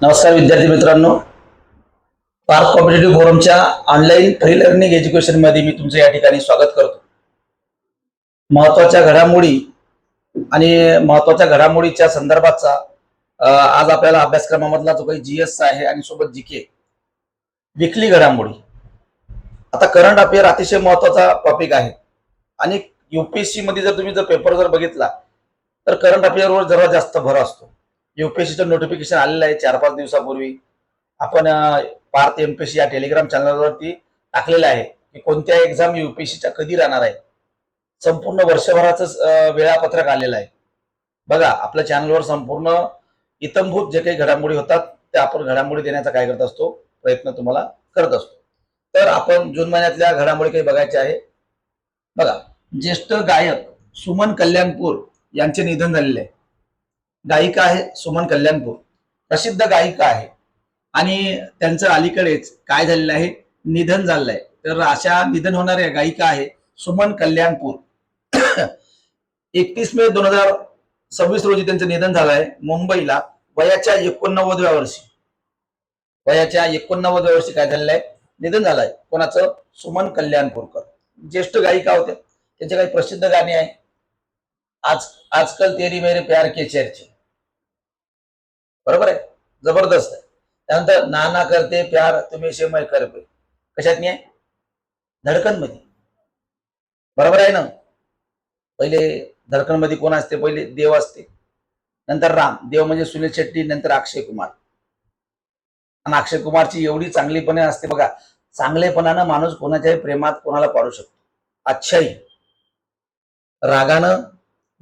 नमस्कार विद्यार्थी मित्रांनो, पार्थ कॉम्पिटेटिव्ह फोरमच्या ऑनलाईन फ्री लर्निंग एज्युकेशन मध्ये मी तुमचं या ठिकाणी स्वागत करतो. महत्त्वाच्या घडामोडी आणि महत्त्वाच्या घडामोडीच्या संदर्भाचा आज आपल्याला अभ्यासक्रमामधला जो काही जीएस आहे आणि सोबत जीके विकली घडामोडी. आता करंट अफेअर अतिशय महत्त्वाचा टॉपिक आहे आणि यूपीएससी मध्ये जर तुम्ही पेपर जर बघितला तर करंट अफेअरवर जरा जास्त भर असतो. यूपीएससीचं नोटिफिकेशन आलेलं आहे 4-5 दिवसापूर्वी. आपण पार्थ एमपीएससी या टेलिग्राम चॅनलवरती टाकलेलं आहे की कोणत्या एक्झाम यूपीएससीच्या कधी राहणार आहे. संपूर्ण वर्षभराचं वेळापत्रक आलेलं आहे. बघा, आपल्या चॅनलवर संपूर्ण इत्थंभूत जे काही घडामोडी होतात ते आपण घडामोडी देण्याचा काय करत असतो, प्रयत्न तुम्हाला करत असतो. तर आपण जून महिन्यातल्या घडामोडी काही बघायच्या आहे. बघा, ज्येष्ठ गायक सुमन कल्याणपूर यांचे निधन झालेले आहे. गायिका आहे सुमन कल्याणपूर, प्रसिद्ध गायिका आहे आणि त्यांचं अलीकडेच काय झालेलं आहे, निधन झालेलं आहे. तर अशा निधन होणाऱ्या गायिका आहे सुमन कल्याणपूर. 31 मे 2026 रोजी त्यांचं निधन झालं आहे मुंबईला वयाच्या 89व्या वर्षी. वयाच्या 89व्या वर्षी काय झालेलं आहे, निधन झालं आहे. कोणाचं? सुमन कल्याणपूरकर. ज्येष्ठ गायिका होत्या. त्यांचे काही प्रसिद्ध गाणे आहे. आजकल तेरी मेरे प्यार के चर्चे, बरोबर आहे, जबरदस्त आहे. त्यानंतर नाना करते प्यार तुम्ही से मैं कर पे, कशात नाही आहे, धडकन मध्ये, बरोबर आहे ना. पहिले धडकन मध्ये कोण असते? पहिले देव असते, नंतर राम. देव म्हणजे सुनील शेट्टी, नंतर अक्षय कुमार. आणि अक्षय कुमारची एवढी चांगलीपणे असते बघा, चांगलेपणानं माणूस कोणाच्याही प्रेमात कोणाला पाडू शकतो. अच्छाई, रागानं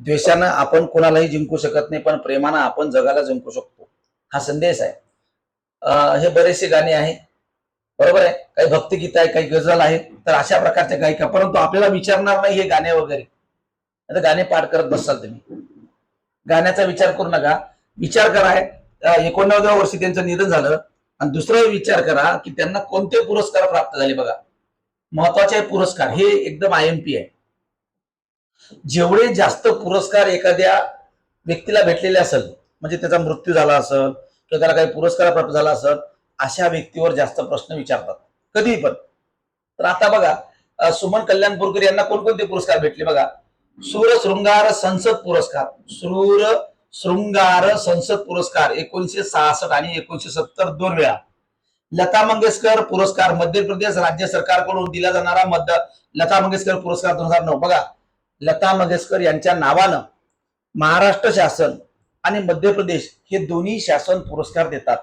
द्वेषानं आपण कोणालाही जिंकू शकत नाही, पण प्रेमानं आपण जगाला जिंकू शकतो. हा संदेश आहे. हे बरेचसे गाणे आहे, बरोबर आहे. काही भक्तिगीत आहे, काही गझल आहे. तर अशा प्रकारच्या गायिका, परंतु आपल्याला विचारणार नाही हे गाणे वगैरे. आता गाणे पाठ करत बसाल तुम्ही, गाण्याचा विचार करू नका. विचार करा 89व्या वर्षी त्यांचं निधन झालं. आणि दुसरा विचार करा की त्यांना कोणते पुरस्कार प्राप्त झाले. बघा, महत्वाचे पुरस्कार हे एकदम आयएमपी आहे. जेवढे जास्त पुरस्कार एखाद्या व्यक्तीला भेटलेले असेल, म्हणजे त्याचा मृत्यू झाला असेल किंवा त्याला काही पुरस्कार प्राप्त झाला असेल, अशा व्यक्तीवर जास्त प्रश्न विचारतात कधी पण. तर आता बघा, सुमन कल्याणपूरकर यांना कोणकोणते पुरस्कार भेटले बघा. सूर शृंगार संसद पुरस्कार, सूर शृंगार संसद पुरस्कार 1966 आणि 1970 दोन वेळा. लता मंगेशकर पुरस्कार मध्य प्रदेश राज्य सरकारकडून दिला जाणारा लता मंगेशकर पुरस्कार 2009. बघा, लता मंगेशकर यांच्या नावानं महाराष्ट्र शासन आणि मध्य प्रदेश हे दोन्ही शासन पुरस्कार देतात.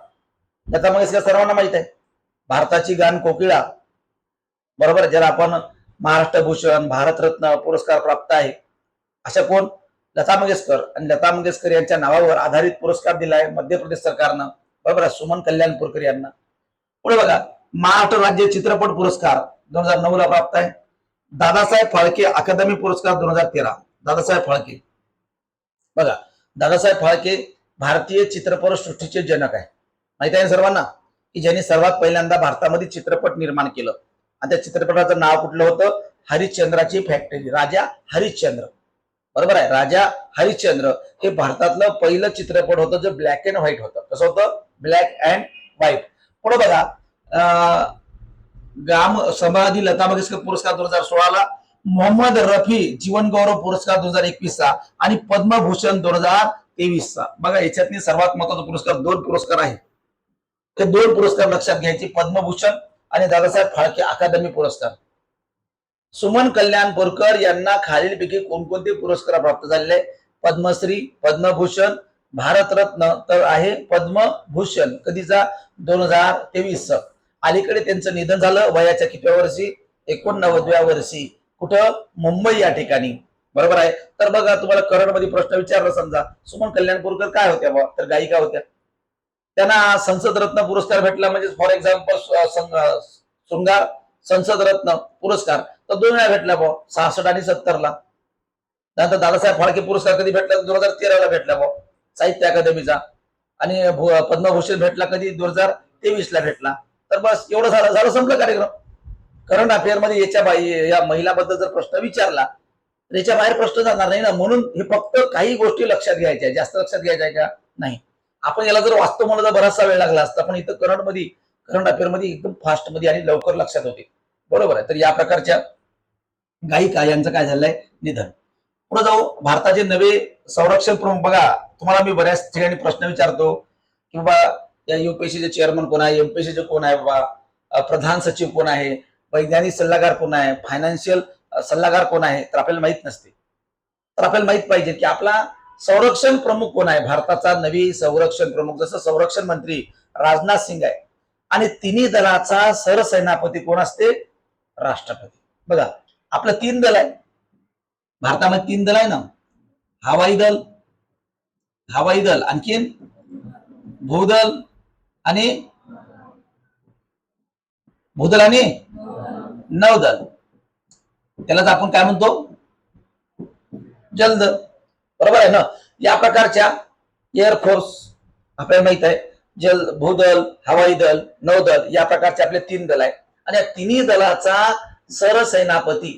लता मंगेशकर सर्वांना माहित आहे, भारताची गान कोकिळा, बरोबर, ज्याला आपण महाराष्ट्र भूषण, भारतरत्न पुरस्कार प्राप्त आहे. अशा कोण? लता मंगेशकर. आणि लता मंगेशकर यांच्या नावावर आधारित पुरस्कार दिलाय मध्य प्रदेश सरकारनं, बरोबर, सुमन कल्याणपूरकर यांना. पुढे बघा, महाराष्ट्र राज्य चित्रपट पुरस्कार 2009 ला प्राप्त आहे. दादासाहेब फाळके अकादमी पुरस्कार 2013. दादासाहेब फाळके, बघा, दादासाहेब फाळके भारतीय चित्रपट सृष्टीचे जनक आहे. माहिती आहे सर्वांना की ज्यांनी सर्वात पहिल्यांदा भारतामध्ये चित्रपट निर्माण केलं. आणि त्या चित्रपटाचं नाव कुठलं होतं? हरिश्चंद्राची फॅक्टरी, राजा हरिश्चंद्र, बरोबर आहे. राजा हरिश्चंद्र हे भारतातलं पहिलं चित्रपट होतं जे ब्लॅक अँड व्हाईट होतं. कसं होतं? Black and white. पुढे बघा, ग्राम समाधी लता मंगेशकर पुरस्कार 2016 ला, मोहम्मद रफी जीवन गौरव पुरस्कार 2021 चा आणि पद्मभूषण 2023 चा. बघा, याच्यातनी सर्वात महत्वाचा पुरस्कार, दोन पुरस्कार आहे. ते दोन पुरस्कार लक्षात घ्यायचे, पद्मभूषण आणि दादासाहेब फाळके अकादमी पुरस्कार. सुमन कल्याणपूरकर यांना खालीलपैकी कोणकोणते पुरस्कार प्राप्त झालेले? पद्मश्री, पद्मभूषण, भारतरत्न, तर आहे पद्मभूषण. कधीचा? 2023. अलीकडे त्यांचं निधन झालं वयाच्या कितव्या वर्षी? 89व्या वर्षी. कुठं? मुंबई या ठिकाणी, बरोबर आहे. तर बघा, तुम्हाला करंट मध्ये प्रश्न विचारला, समजा सुमन कल्याणपूरकर काय होत्या? तर गायिका होत्या. त्यांना संसद रत्न पुरस्कार भेटला, म्हणजे फॉर एक्झाम्पल शृंगार संसद रत्न पुरस्कार तर 2 वेळा भेटला 66 आणि 70 ला. त्यानंतर दादासाहेब फाळके पुरस्कार कधी भेटला? 2013 ला भेटला साहित्य अकादमीचा. आणि पद्मभूषण भेटला कधी? 2023 ला भेटला. तर बस एवढं झालं संपलं कार्यक्रम. करंट अफेअर मध्ये या महिलाबद्दल जर प्रश्न विचारला तर याच्या बाहेर प्रश्न जाणार नाही ना. म्हणून हे फक्त काही गोष्टी लक्षात घ्यायच्या, जास्त लक्षात घ्यायच्या का नाही. आपण याला जर वाचतो म्हणलं तर बराचसा वेळ लागला असता, पण इथं करंट अफेअर मध्ये एकदम फास्ट मध्ये आणि लवकर लक्षात होते. बरोबर आहे. तर या प्रकारच्या गायिका यांचं काय झालंय, निधन. पुढे जाऊ, भारताचे नवे संरक्षण प्रमुख. बघा, तुम्हाला मी बऱ्याच ठिकाणी प्रश्न विचारतो की बाबा या युपीएससीचे चेअरमन कोण आहे, एमपीएससीचे कोण आहे, बाबा प्रधान सचिव कोण आहे, वैज्ञानिक सल्लागार कोण आहे, फायनान्शियल सल्लागार कोण आहे, तर आपल्याला माहित नसते. तर आपल्याला माहित पाहिजे की आपला संरक्षण प्रमुख कोण आहे. भारताचा नवी संरक्षण प्रमुख, जसं संरक्षण मंत्री राजनाथ सिंग आहे, आणि तिन्ही दलाचा सरसेनापती कोण असते, राष्ट्रपती. बघा, आपलं 3 दल आहे भारतामध्ये, 3 दल आहे ना, हवाई दल आणखीन भूदल आणि नौदल. त्यालाच आपण काय म्हणतो, जलदल. बरोबर आहे ना. या प्रकारच्या एअरफोर्स आपल्याला माहित आहे, भूदल, हवाई दल, नौदल, या प्रकारचे आपले 3 दल आहे. आणि या तिन्ही दलाचा सरसेनापती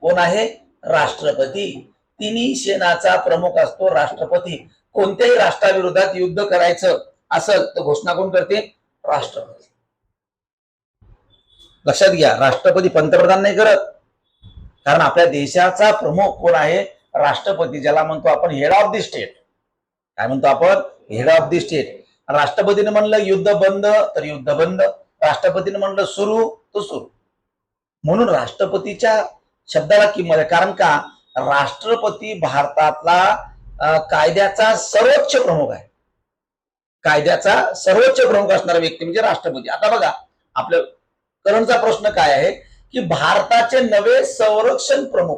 कोण आहे, राष्ट्रपती. तिन्ही सेनाचा प्रमुख असतो राष्ट्रपती. कोणत्याही राष्ट्राविरोधात युद्ध करायचं असेल तर घोषणा कोण करते, राष्ट्रपती. लक्षात घ्या, राष्ट्रपती, पंतप्रधान नाही करत. कारण आपल्या देशाचा प्रमुख कोण आहे, राष्ट्रपती, ज्याला म्हणतो आपण हेड ऑफ द स्टेट. काय म्हणतो आपण, हेड ऑफ द स्टेट. राष्ट्रपतीने म्हणलं युद्ध बंद तर युद्ध बंद, राष्ट्रपतीने म्हणलं सुरू तर सुरू. म्हणून राष्ट्रपतीच्या शब्दाला किंमत आहे. कारण का, राष्ट्रपती भारतातला कायद्याचा सर्वोच्च प्रमुख आहे. कायद्याचा सर्वोच्च प्रमुख असणारा व्यक्ती म्हणजे राष्ट्रपती. आता बघा, आपल्या करंटचा प्रश्न काय आहे की भारताचे नवे संरक्षण प्रमुख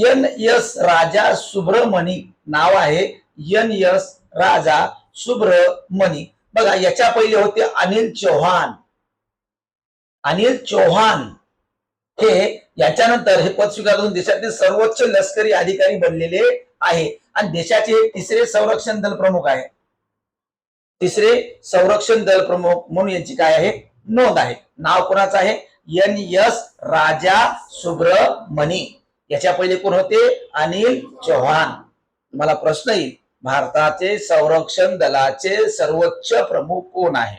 NS राजा सुब्रमणी नाव आहे, NS राजा सुब्रमणी. बघा, याच्या पहिले होते अनिल चौहान. हे याच्यानंतर हे पद स्वीकारून देशातील सर्वोच्च लष्करी अधिकारी बनलेले आहे आणि देशाचे तिसरे संरक्षण दल प्रमुख आहे. तिसरे संरक्षण दल प्रमुख म्हणून यांची काय आहे, नोंद आहे. नाव कोणाचं आहे, NS राजा सुब्रमणी. याच्या पहिले कोण होते, अनिल चौहान. तुम्हाला प्रश्न येईल, भारताचे संरक्षण दलाचे सर्वोच्च प्रमुख कोण आहे.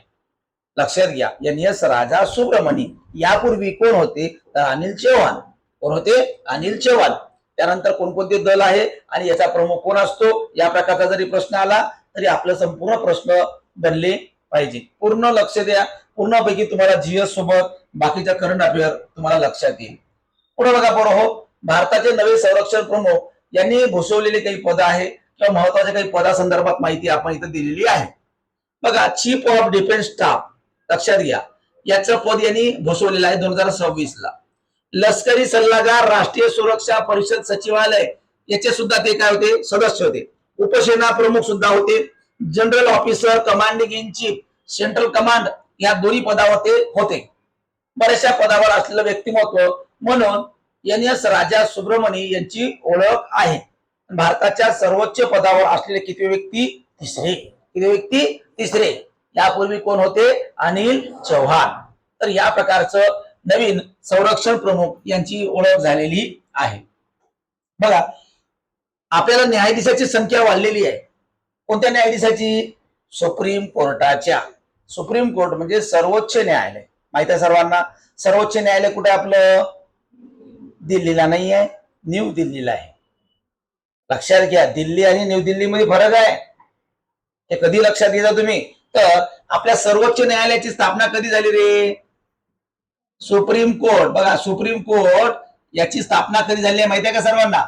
लक्षात घ्या, NS राजा सुब्रमणी. यापूर्वी कोण होते, तर अनिल चौहान. कोण होते, अनिल चौहान. त्यानंतर कोणकोणते दल आहे आणि याचा प्रमुख कोण असतो, या प्रकारचा जरी प्रश्न आला तरी आपलं संपूर्ण प्रश्न बनले पाहिजे. पूर्ण लक्ष द्या. पूर्णपैकी तुम्हाला जीएस सोबत बाकीच्या करंट अफेअर तुम्हाला लक्षात येईल. पुढे बघा हो, भारताचे नवे संरक्षण प्रमुख यांनी भूषवलेले काही पद आहे किंवा महत्वाच्या काही पदासंदर्भात माहिती आपण इथे दिलेली आहे. बघा, चीफ ऑफ डिफेन्स स्टाफ, लक्षात घ्या, याचं पद यांनी भूषवलेलं आहे 2026 ला. लष्करी सल्लागार, राष्ट्रीय सुरक्षा परिषद सचिवालय, याचे सुद्धा ते काय होते, सदस्य होते. उपसेना प्रमुख सुद्धा होते. General officer, commanding in chief, central command, या दोन्ही पदावर ते होते. बऱ्याचशा पदावर असलेलं व्यक्तिमत्व म्हणून NS राजा सुब्रमणी यांची ओळख आहे. भारताच्या सर्वोच्च पदावर असलेले किती व्यक्ती, तिसरे. यापूर्वी कोण होते, अनिल चौहान. तर या प्रकारचं नवीन संरक्षण प्रमुख यांची ओळख झालेली आहे. बघा, आपल्याला न्यायाधीशाची संख्या वाढलेली आहे. कोणत्या न्यायाधीशाची, सुप्रीम कोर्टाच्या. सुप्रीम कोर्ट म्हणजे सर्वोच्च न्यायालय, माहित आहे सर्वांना. सर्वोच्च न्यायालय कुठे आपलं, दिल्लीला नाही आहे, न्यू दिल्लीला आहे. लक्षात घ्या, दिल्ली आणि न्यू दिल्ली मध्ये फरक आहे. हे कधी लक्षात घ्या तुम्ही. तर आपल्या सर्वोच्च न्यायालयाची स्थापना कधी झाली रे, सुप्रीम कोर्ट. बघा, सुप्रीम कोर्ट याची स्थापना कधी झाली आहे माहिती आहे का सर्वांना.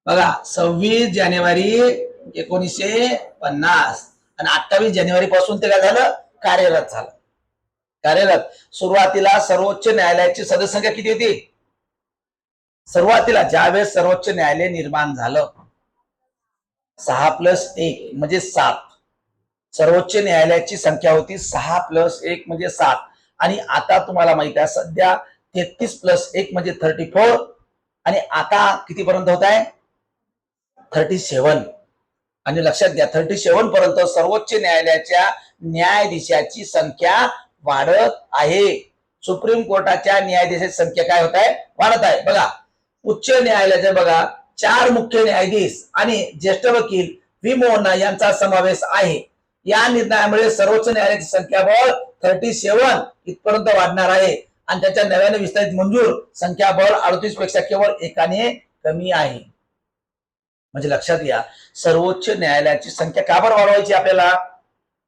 बघा, 26 जानेवारी 1950 आणि 28 जानेवारी पासून ते काय झालं, कार्यरत झालं. सुरुवातीला सर्वोच्च न्यायालयाची सदस्य संख्या किती होती, सुरुवातीला ज्यावेळेस सर्वोच्च न्यायालय निर्माण झालं 6+1 म्हणजे 7. सर्वोच्च न्यायालयाची संख्या होती 6+1 म्हणजे 7. आणि आता तुम्हाला माहिती आहे सध्या 33+1 म्हणजे 34 आणि आता कितीपर्यंत होत आहे, 37. आणि लक्षात घ्या, 37 पर्यंत सर्वोच्च न्यायालयाच्या न्यायाधीशाची संख्या वाढत आहे. सुप्रीम कोर्टाच्या न्यायाधीशाची संख्या काय होत आहे, वाढत आहे. बघा, उच्च न्यायालयाचे बघा 4 मुख्य न्यायाधीश आणि ज्येष्ठ वकील व्ही मोहना यांचा समावेश आहे. या निर्णयामुळे सर्वोच्च न्यायालयाची संख्याबळ 37 इथपर्यंत वाढणार आहे आणि त्याच्या नव्याने विस्तारित मंजूर संख्याबळ 38 पेक्षा केवळ एकाने कमी आहे. म्हणजे लक्षात घ्या, सर्वोच्च न्यायालयाची संख्या का बरं वाढवायची आपल्याला?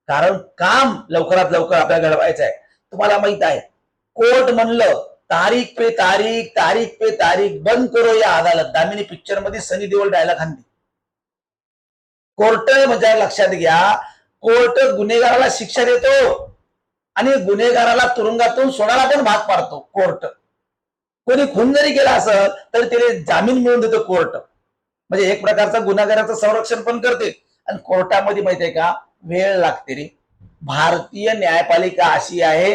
कारण काम लवकरात लवकर आपल्याला घडवायचं आहे. तुम्हाला माहित आहे, कोर्ट म्हणलं तारीख पे तारीख, तारीख पे तारीख, बंद करो या अदालत. दामिनी पिक्चर मध्ये सनी देओल डायलॉग हाणली. कोर्ट म्हणजे लक्षात घ्या, कोर्ट गुन्हेगाराला शिक्षा देतो आणि गुन्हेगाराला तुरुंगातून सोडायला पण भाग पाडतो कोर्ट. कोणी खून जरी केला असेल तर त्याला जामीन मिळवून देतो कोर्ट. म्हणजे एक प्रकारचा गुन्हेगाराचं संरक्षण पण करते. आणि कोर्टामध्ये माहितीये का, वेळ लागते रे. भारतीय न्यायपालिका अशी आहे,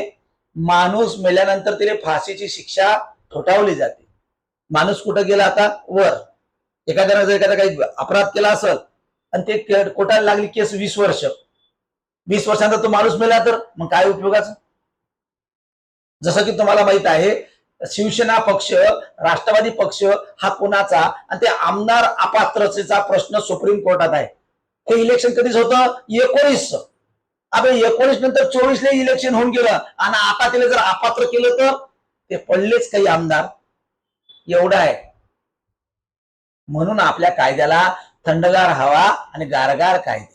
माणूस मेल्यानंतर त्याला फाशीची शिक्षा ठोठावली जाते. माणूस कुठं गेला आता? वर. एखाद्याने जर एखादा काही अपराध केला असेल आणि ते कोर्टाला लागली केस 20 वर्ष, 20 वर्षांचा तो माणूस मेला तर मग काय उपयोगाचं? जसं की तुम्हाला माहित आहे, शिवसेना पक्ष, राष्ट्रवादी पक्ष हा कोणाचा आणि ते आमदार अपात्रतेचा प्रश्न सुप्रीम कोर्टात आहे. हे इलेक्शन कधीच होतं? 19. अबे 19 नंतर 24 ला इलेक्शन होऊन गेलं आणि आता त्याला जर अपात्र केलं तर ते पडलेच काही आमदार. एवढं आहे. म्हणून आपल्या कायद्याला थंडगार हवा आणि गारगार कायदे.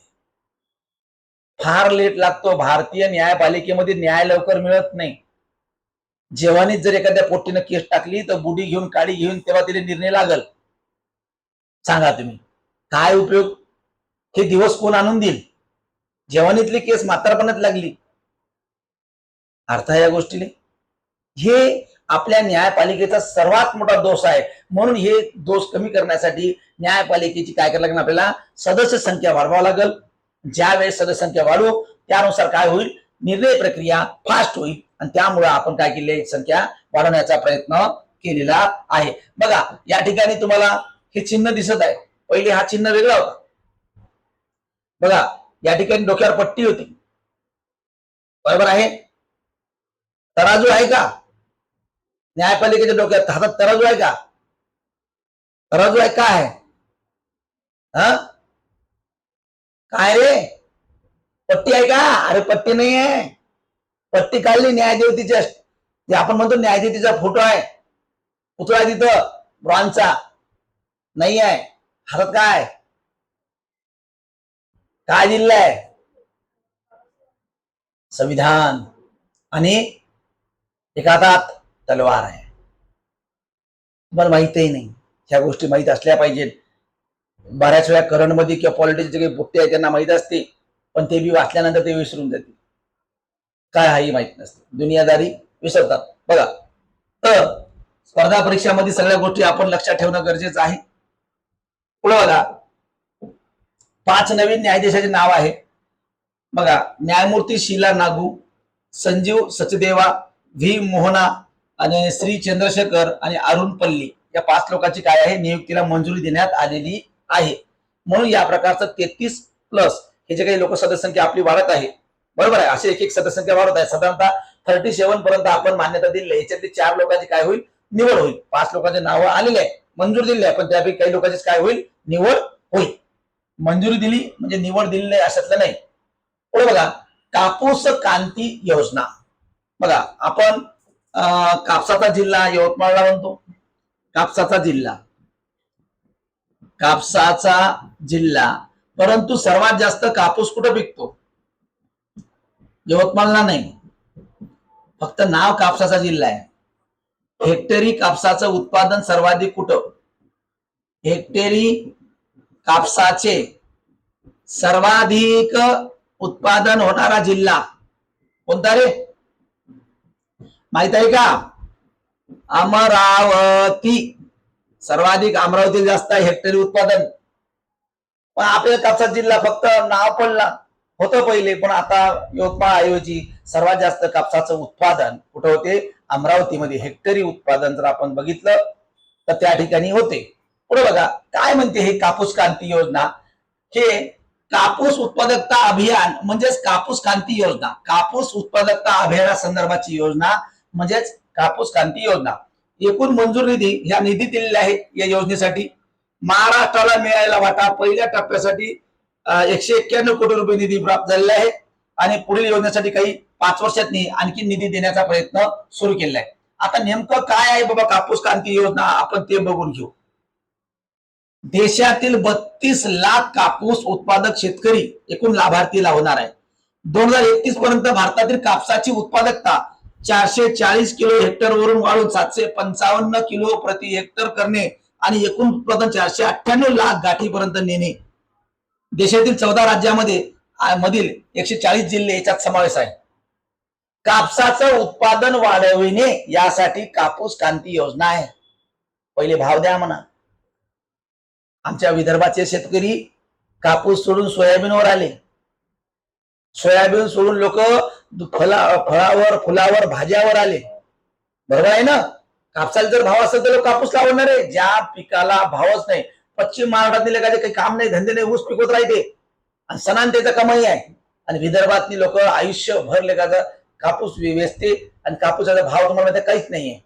फार लेट लागतो. भारतीय न्यायपालिकेमध्ये न्याय लवकर मिळत नाही. जेव्हानीच जर एखाद्या पोट्टीनं केस टाकली तर बुडी घेऊन काडी घेऊन तेव्हा तिला निर्णय लागल. सांगा तुम्ही काय उपयोग? हे दिवस कोण आणून देईल? जेव्हानीतली केस म्हातारपणात लागली. अर्थ आहे या गोष्टीने? हे आपल्या न्यायपालिकेचा सर्वात मोठा दोष आहे. म्हणून हे दोष कमी करण्यासाठी न्यायपालिकेची काय करायला लागेल? आपल्याला सदस्य संख्या वाढवावं लागेल. ज्या वेळेस सदस्य संख्या वाढवू त्यानुसार काय होईल? निर्णय प्रक्रिया फास्ट होईल आणि त्यामुळे आपण काय केले? संख्या वाढवण्याचा प्रयत्न केलेला आहे. बघा या ठिकाणी तुम्हाला हे चिन्ह दिसत आहे. पहिले हा चिन्ह वेगळा होता. बघा या ठिकाणी डोक्यावर पट्टी होती, बरोबर आहे? तराजू आहे का? न्यायपालिकेच्या डोक्यात हातात तराजू आहे का? तराजू आहे काय? हा काय रे? पट्टी आहे का? अरे पट्टी नाही आहे. पट्टी काढली न्यायदेवतीच्या, जे आपण म्हणतो न्यायदेवतीचा फोटो आहे, पुतळा तिथं ब्रॉन्झचा नाही आहे. हातात काय? काय दिलंय? संविधान. आणि एका हातात तलवार आहे. तुम्हाला माहितही नाही. ह्या गोष्टी माहित असल्या पाहिजेत. बऱ्याच वेळा करंटमध्ये किंवा पॉलिटिक्सचे काही बुट्टे आहेत त्यांना माहित असते, पण ते बी वाचल्यानंतर ते विसरून जाते. काय हाही माहित नसते. दुनियादारी विसरतात. बघा, तर स्पर्धा परीक्षामध्ये सगळ्या गोष्टी आपण लक्षात ठेवणं गरजेचं आहे. पुढे बघा, 5 नवीन न्यायाधीशाचे नाव आहे. बघा, न्यायमूर्ती शीला नागू, संजीव सचदेवा, व्ही मोहना आणि श्री चंद्रशेखर आणि अरुण पल्ली या 5 लोकांची काय आहे? नियुक्तीला मंजुरी देण्यात आलेली आहे. म्हणून या प्रकारचं 33 प्लस हे जे काही लोक सदस्य संख्या आपली वाढत आहे, बरोबर आहे, असे एक एक सदस्य संख्या वाढत आहे. साधारणतः 37 पर्यंत आपण मान्यता दिली आहे. याच्यातली 4 लोकांची काय होईल? निवड होईल. 5 लोकांचे नाव आलेले आहे, मंजूर दिले आहे, पण त्यापैकी काही लोकांची काय होईल? निवड होईल. मंजुरी दिली म्हणजे निवड दिली नाही अशातलं नाही. पुढे बघा, कापूस क्रांती योजना. बघा, आपण कापसाचा जिल्हा यवतमाळला म्हणतो. कापसाचा जिल्हा, कापसाचा जिल्हा, परंतु सर्वात जास्त कापूस कुठं पिकतो? यवतमाळला नाही. फक्त नाव कापसाचा जिल्हा आहे. हेक्टरी कापसाचं उत्पादन सर्वाधिक कुठं? हेक्टरी कापसाचे सर्वाधिक उत्पादन होणारा जिल्हा कोणता रे? माहित आहे का? अमरावती. सर्वाधिक अमरावती जास्त आहे हेक्टरी उत्पादन. पण आपल्या कापसाचा जिल्हा फक्त नाव पडला होतं पहिले, पण आता यवतमाळ ऐवजी सर्वात जास्त कापसाचं उत्पादन कुठं होते? अमरावतीमध्ये. हेक्टरी उत्पादन जर आपण बघितलं तर त्या ठिकाणी होते. पुढे बघा, काय म्हणते हे कापूस क्रांती योजना? हे कापूस उत्पादकता अभियान म्हणजेच कापूस क्रांती योजना. कापूस उत्पादकता अभियाना संदर्भाची योजना म्हणजेच कापूस क्रांती योजना. एकूण मंजूर निधी ह्या निधी दिलेला आहे या योजनेसाठी. महाराष्ट्राला मिळालेला वाटा पहिल्या टप्प्यासाठी 191 कोटी रुपये निधी प्राप्त झालेला आहे आणि पुढील योजनेसाठी काही 5 वर्षांनी आणखी निधी देण्याचा प्रयत्न सुरू केलेला आहे. आता नेमकं काय आहे बाबा कापूस क्रांती योजना आपण ते बघून घेऊ. देशातील 32 लाख कापूस उत्पादक शेतकरी एकूण लाभार्थी होणार आहे. 2031 पर्यंत भारतातील कापसाची उत्पादकता 440 किलो हेक्टर वरून वाढून 755 किलो प्रति हेक्टर करणे आणि एकूण उत्पादन 498 लाख गाठीपर्यंत नेणे. देशातील 14 राज्यामध्ये मधील 140 जिल्हे याच्यात समावेश आहे. कापसाचं उत्पादन वाढविणे यासाठी कापूस क्रांती योजना आहे. पहिले भाव द्या म्हणा. आमच्या विदर्भाचे शेतकरी कापूस सोडून सोयाबीनवर आले. सोयाबीन सोडून लोक फळावर फुलावर भाज्यावर आले. बरोबर आहे ना. कापसाला जर भाव असेल तर लोक कापूस लावणार आहे. ज्या पिकाला भावच नाही, पश्चिम महाराष्ट्रातील काही काम नाही, धंदे नाही, ऊस पिकवत राहते आणि सणान त्याचा कमाई आहे. आणि विदर्भातली लोक आयुष्यभर लेखाचा कापूस वेचते आणि कापूसाचा भाव तुम्हाला माहिती काहीच नाहीये.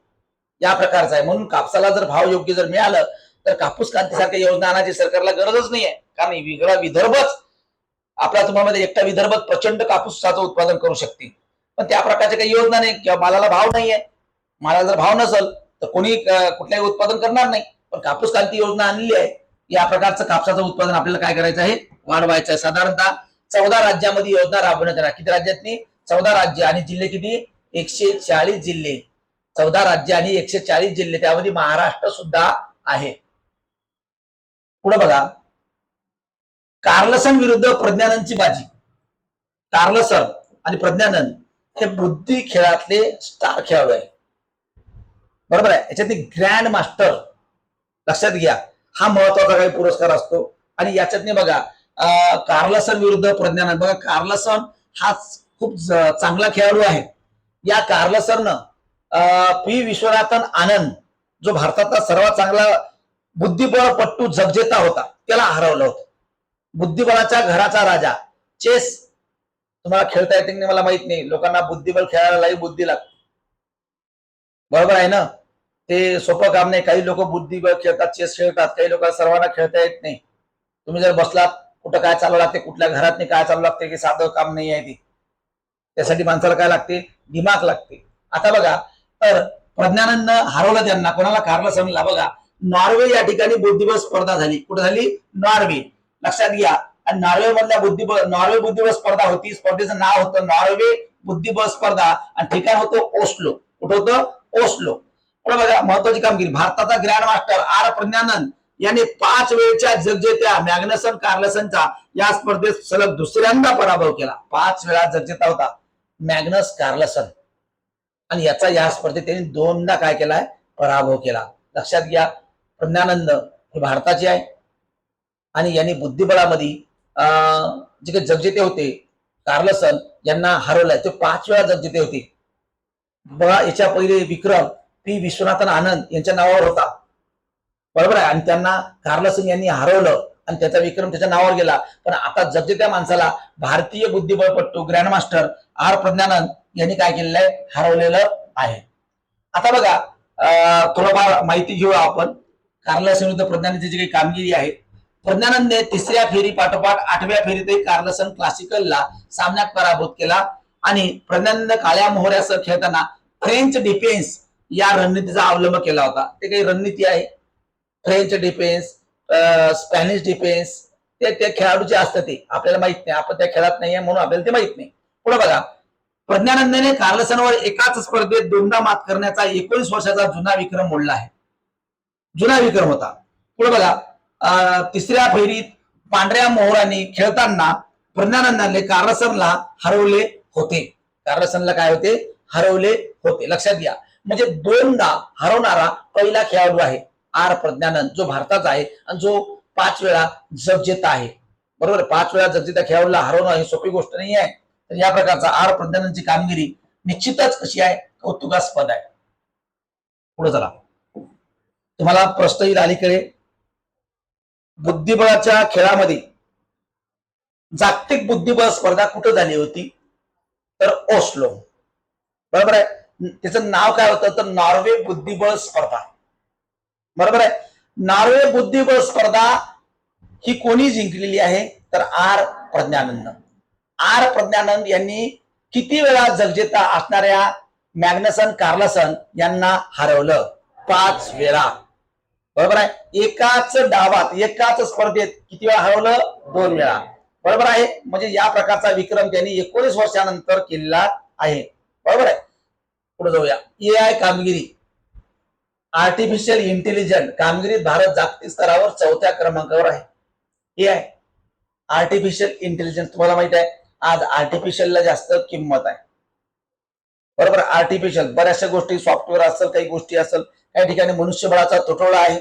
या प्रकारचा आहे. म्हणून कापसाला जर भाव योग्य जर मिळालं तर कापूस क्रांतीसारख्या योजना आणायची सरकारला गरजच नाहीये. कारण वेगळा विदर्भच आपला तुम्हाला एकटा विदर्भ प्रचंड कापूसाचं उत्पादन करू शकते. पण त्या प्रकारच्या काही योजना नाही किंवा मालाला भाव नाहीये. मालाला जर भाव नसेल तर कोणी कुठल्याही उत्पादन करणार नाही. पण कापूस क्रांती योजना आणली आहे. या प्रकारचं कापसाचं उत्पादन आपल्याला काय करायचं आहे, वाढवायचं आहे. साधारणतः 14 राज्यामध्ये योजना राबवण्यात येणार. किती राज्यातनी? 14 राज्य आणि जिल्हे किती? 140 जिल्हे. 14 राज्य आणि 140 जिल्हे, त्यामध्ये महाराष्ट्र सुद्धा आहे. पुढे बघा, कार्लसन विरुद्ध प्रज्ञानंदची बाजी. कार्लसन आणि प्रज्ञानंद हे बुद्धी खेळातले स्टार खेळाडू आहे. बरोबर आहे. याच्यातली ग्रँड मास्टर लक्षात घ्या. हा महत्वाचा काही पुरस्कार असतो. आणि याच्यातनी बघा कार्लसन विरुद्ध प्रज्ञानंद. बघा कार्लसन हा खूप चांगला खेळाडू आहे. या कार्लसननं पी विश्वनाथन आनंद जो भारतातला सर्वात चांगला बुद्धिबळपट्टू जगजेता होता त्याला हरवलं होतं. बुद्धिबळाच्या घराचा राजा. चेस तुम्हाला खेळता येते नाही मला माहित नाही. लोकांना बुद्धिबळ खेळायला बुद्धी लागते. बरोबर आहे ना. ते सोपं काम नाही. काही लोक बुद्धिबळ खेळतात, चेस खेळतात. काही लोक सर्वांना खेळता येत नाही. तुम्ही जर बसलात कुठं काय चालू लागते, कुठल्या घरात नाही काय चालू लागते, की साधं काम नाही आहे. ती त्यासाठी माणसाला काय लागते, दिमाग लागते. आता बघा, तर प्रज्ञानंदनं हरवलं त्यांना. कोणाला? कार्लसनला. बघा नॉर्वे या ठिकाणी बुद्धिबळ स्पर्धा झाली. कुठे झाली? नॉर्वे. लक्षात घ्या. आणि नॉर्वे मधल्या नॉर्वे बुद्धिबळ स्पर्धा होती. स्पर्धेचं नाव होतं नॉर्वे बुद्धिबळ स्पर्धा आणि ठिकाण होतं ओस्लो. कुठं होतं? ओस्लो. पुढे बघा महत्वाची कामगिरी. भारताचा ग्रँड मास्टर आर प्रज्ञानंद यांनी 5 वेळच्या जगजेत्या मॅग्नसन कार्लसनचा या स्पर्धेत सलग दुसऱ्यांदा पराभव केला. 5 वेळा जगजेता होता मॅग्नस कार्लसन आणि याचा या स्पर्धेत त्यांनी 2दा काय केलाय? पराभव केला. लक्षात घ्या. प्रज्ञानंद हे भारताचे आहे आणि यांनी बुद्धिबळामध्ये जे काही जगजेते होते कार्लसन यांना हरवलंय. ते 5 वेळा जगजेते होते. बघा याच्या पहिले विक्रम पी विश्वनाथन आनंद यांच्या नावावर होता. बरोबर आहे. आणि त्यांना कार्लसन यांनी हरवलं आणि त्याचा विक्रम त्याच्या नावावर गेला. पण आता जगजेत्या माणसाला भारतीय बुद्धिबळपट्टू ग्रँडमास्टर आर प्रज्ञानंद यांनी काय केलेलं आहे? हरवलेलं आहे. आता बघा थोडंफार माहिती घेऊ आपण कार्लसन विरुद्ध प्रज्ञानंदची जी काही कामगिरी आहे. प्रज्ञानंदने 3ऱ्या फेरी पाठोपाठ 8व्या फेरीतही कार्लसन क्लासिकलला सामन्यात पराभूत केला आणि प्रज्ञानंद काळ्या मोहऱ्यासह खेळताना फ्रेंच डिफेन्स या रणनीतीचा अवलंब केला होता. ते काही रणनीती आहे. फ्रेंच डिफेन्स, स्पॅनिश डिफेन्स ते त्या खेळाडूचे असतात. ते आपल्याला माहित नाही. आपण त्या खेळात नाहीये म्हणून आपल्याला ते माहित नाही. पुढे बघा, प्रज्ञानंदने कार्लसनवर एकाच स्पर्धेत 2दा मात करण्याचा 19 वर्षाचा जुना विक्रम मोडला आहे. जुना विक्रम होता. पुढे बघा, 3ऱ्या फेरीत पांढऱ्या मोहरांनी खेळताना प्रज्ञानंदाने कार्लसनला हरवले होते. कार्लसनला काय होते? हरवले होते. लक्षात घ्या. म्हणजे 2दा हरवणारा पहिला खेळाडू आहे आर प्रज्ञानंद, जो भारताचा आहे आणि जो 5 वेळा जगजेता आहे. बरोबर. 5 वेळा जगजेता खेळाडूला हरवणं ही सोपी गोष्ट नाही आहे. तर या प्रकारचा आर प्रज्ञानंदची कामगिरी निश्चितच कशी आहे? कौतुकास्पद आहे. पुढे चला. तुम्हाला प्रश्न येईल अलीकडे, बुद्धिबळाच्या खेळामध्ये जागतिक बुद्धिबळ स्पर्धा कुठे झाली होती? तर ओस्लो. बरोबर आहे. त्याचं नाव काय होतं तर नॉर्वे बुद्धिबळ स्पर्धा. बरोबर आहे. नॉर्वे बुद्धिबळ स्पर्धा ही कोणी जिंकलेली आहे तर आर प्रज्ञानंद. आर प्रज्ञानंद यांनी किती वेळा जगजेता असणाऱ्या मॅग्नसन कार्लसन यांना हरवलं? 5 वेळा. बरोबर आहे. एकाच डावात एकाच स्पर्धेत किती वेळा हरवलं? 2 वेळा. बरोबर आहे. म्हणजे या प्रकारचा विक्रम त्यांनी 19 वर्षानंतर केलेला आहे. बरोबर आहे. पुढे जाऊया. एआय कामगिरी, आर्टिफिशियल इंटेलिजन्स कामगिरीत भारत जागतिक स्तरावर 4थ्या क्रमांकावर आहे. एआय आर्टिफिशियल इंटेलिजन्स तुम्हाला माहित आहे आज आर्टिफिशियलला जास्त किंमत आहे. बरोबर. आर्टिफिशियल बऱ्याचशा गोष्टी सॉफ्टवेअर असेल, काही गोष्टी असेल, काही ठिकाणी मनुष्यबळाचा तुटवडा आहे.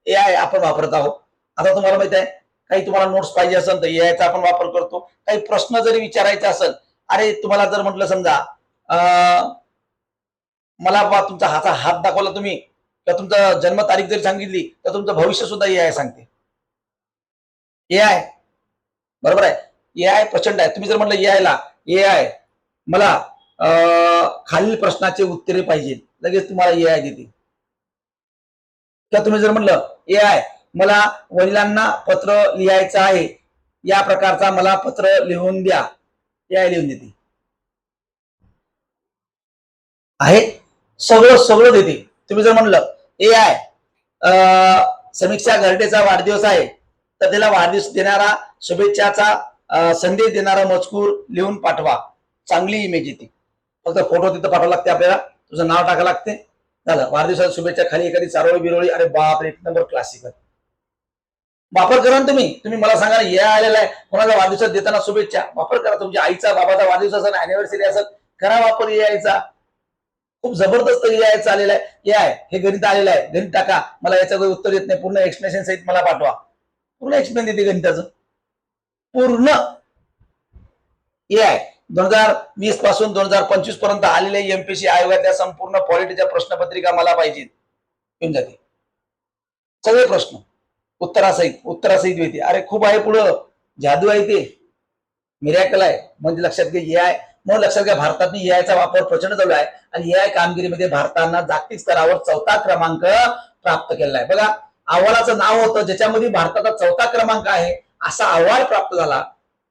एआय आपण वापरत आहोत. आता तुम्हाला माहित आहे काही तुम्हाला नोट्स पाहिजे असेल तर एआयचा आपण वापर करतो. काही प्रश्न जरी विचारायचे असेल, अरे तुम्हाला जर म्हटलं समजा मला बाबा तुमचा हात दाखवला तुम्ही किंवा तुमचा जन्मतारीख जरी सांगितली तर तुमचं भविष्य सुद्धा एआय सांगते. एआय बरोबर आहे. एआय प्रचंड आहे. तुम्ही जर म्हटलं एआयला एआय मला खालील प्रश्नाचे उत्तरे पाहिजे, लगेच तुम्हाला एआय देते. किंवा तुम्ही जर म्हटलं एआय मला वडिलांना पत्र लिहायचं आहे, या प्रकारचा मला पत्र लिहून द्या, एआय लिहून देते. आहे सगळं सगळं देते. तुम्ही जर म्हणलं एआय समीक्षा गर्डेचा वाढदिवस आहे तर त्याला वाढदिवस देणारा शुभेच्छाचा संदेश देणारा मजकूर लिहून पाठवा, चांगली इमेज येते. फक्त फोटो तिथं पाठवावं लागते, आपल्याला तुझं नाव टाकावं लागते, झालं. वाढदिवसाच्या शुभेच्छा खाली एखादी चारोळी बिरोळी, अरे बाप रे, 1 नंबर क्लासिकल. वापर करा ना तुम्ही मला सांगा एआय आलेला आहे, कोणाचा वाढदिवस देताना शुभेच्छा, वापर करा. तुमच्या आईचा बाबाचा वाढदिवस असेल, अॅनिव्हर्सरी असेल, करा वापर एआयचा. खूप जबरदस्त एआय आलेला आहे. एआय हे गणित आलेलं आहे, गणित टाका, मला याचं उत्तर येत नाही, पूर्ण एक्सप्लेनेशन सहित मला पाठवा, पूर्ण एक्सप्लेन देते गणिताचं पूर्ण. एआय 2020 पासून 2025 पर्यंत आलेल्या एमपीएससी आयोगाच्या संपूर्ण पॉलिटीच्या प्रश्नपत्रिका मला पाहिजे येऊन जाते. सगळे प्रश्न उत्तरासहित येते. अरे खूप आहे, पुढं जादू आहे, ते मिरॅकल आहे. म्हणजे लक्षात घ्या एआय. मग लक्षात घ्या भारतात एआयचा वापर प्रचंड चालू आहे आणि एआय कामगिरीमध्ये भारतानं जागतिक स्तरावर 4था क्रमांक प्राप्त केलेला आहे. बघा अहवालाचं नाव होतं ज्याच्यामध्ये भारताचा 4था क्रमांक आहे असा अहवाल प्राप्त झाला.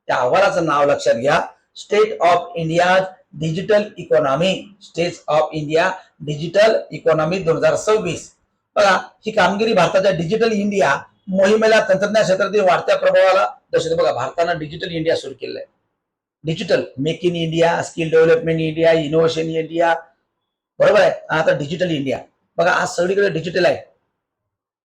त्या अहवालाचं नाव लक्षात घ्या, state of India digital economy. State of India digital economy 2026. बघा ही कामगिरी भारताच्या डिजिटल इंडिया मोहिमेला तंत्रज्ञान क्षेत्रातील वाढत्या प्रभावाला दर्शवते. बघा भारतानं डिजिटल इंडिया सुरू केलेलं आहे. Digital make in India, skill development India, innovation India, बरोबर आहे. आता डिजिटल इंडिया बघा आज सगळीकडे डिजिटल आहे.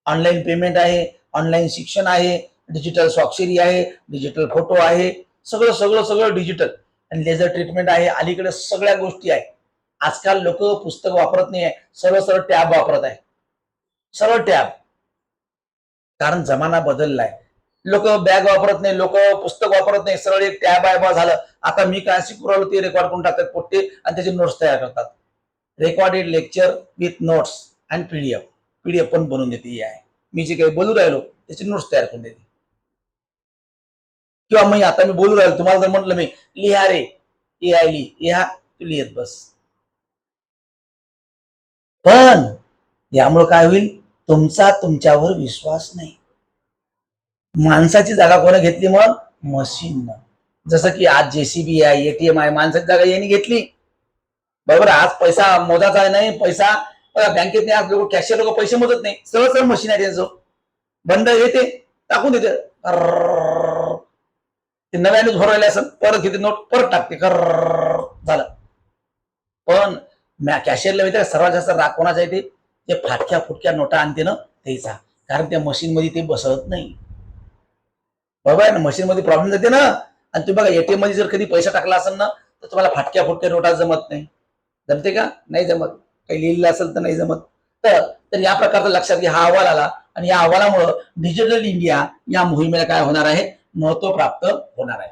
ऑनलाईन पेमेंट आहे, ऑनलाईन शिक्षण आहे, डिजिटल स्वाक्षरी आहे, डिजिटल फोटो आहे, सगळं सगळं सगळं डिजिटल. आणि लेझर ट्रीटमेंट आहे, अलीकडे सगळ्या गोष्टी आहे. आजकाल लोक पुस्तक वापरत नाही आहे, सरळ सरळ टॅब वापरत आहे, सरळ टॅब. कारण जमाना बदललाय. लोक बॅग वापरत नाही, लोक पुस्तक वापरत नाही, सरळ एक टॅब आहे झालं. आता मी काय शिकू राहिलो ते रेकॉर्ड करून टाकतात पोट्टे आणि त्याचे नोट्स तयार करतात. Recorded lecture with notes and PDF पण बनवून देते एआय. मी जे काही बोलू राहिलो त्याचे नोट्स तयार करून देते. किंवा मी आता मी बोलू राहिलो, तुम्हाला जर म्हटलं मी लिहा रे, एआय लिहा, तू लिहित बस. पण यामुळे काय होईल, तुमचा तुमच्यावर विश्वास नाही. माणसाची जागा कोणी घेतली? मग मशीन. जसं की आज जेसीबी आहे, एटीएम आहे, माणसाची जागा यांनी घेतली. बरोबर. आज पैसा मोजाचा नाही, पैसा बँकेत नाही, आज लोक कॅशियर लोक पैसे मोजत नाही, सरळ सरळ मशीन आहे त्यांचं. बंद येते टाकून देते, ते नव्याने भरवले असं परत घेते नोट, परत टाकते, झालं. पण कॅशियरला माहिती सर्वात जास्त राग कोणाचा येते? ते फाटक्या फुटक्या नोटा आणते ना त्याचा. कारण त्या मशीन मध्ये ते बसत नाही. बरोबर आहे ना, मशीन मध्ये प्रॉब्लेम जाते ना. आणि तुम्ही बघा एटीएम मध्ये जर कधी पैसा टाकला असेल ना तर तुम्हाला फाटक्या फुटक्या नोटा जमत नाही. जमते का? नाही जमत. काही लिहिलेलं असेल तर नाही जमत. तर या प्रकारचा लक्षात घ्या, हा अहवाल आला आणि या अहवालामुळे डिजिटल इंडिया या मोहिमेला काय होणार आहे? महत्व प्राप्त होणार आहे.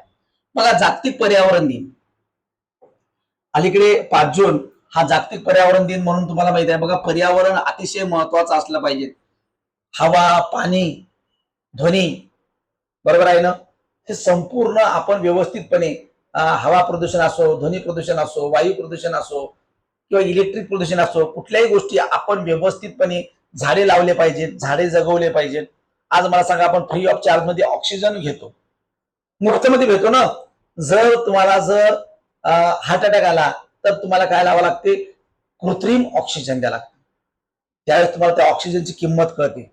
बघा जागतिक पर्यावरण दिन अलीकडे 5 जून हा जागतिक पर्यावरण दिन म्हणून तुम्हाला माहिती आहे. बघा पर्यावरण अतिशय महत्वाचं असलं पाहिजे. हवा, पाणी, ध्वनी, बरोबर आहे ना, हे संपूर्ण आपण व्यवस्थितपणे हवा प्रदूषण असो, ध्वनी प्रदूषण असो, वायू प्रदूषण असो किंवा इलेक्ट्रिक प्रदूषण असो, कुठल्याही गोष्टी आपण व्यवस्थितपणे झाडे लावले पाहिजेत, झाडे जगवले पाहिजेत. आज मला सांगा, आपण फ्री ऑफ चार्ज मध्ये ऑक्सिजन घेतो, मुफ्तमध्ये घेतो ना. जर तुम्हाला हार्ट अटॅक आला तर तुम्हाला काय लावावं लागते, कृत्रिम ऑक्सिजन द्यावं लागते. त्यावेळेस तुम्हाला त्या ऑक्सिजनची किंमत कळते.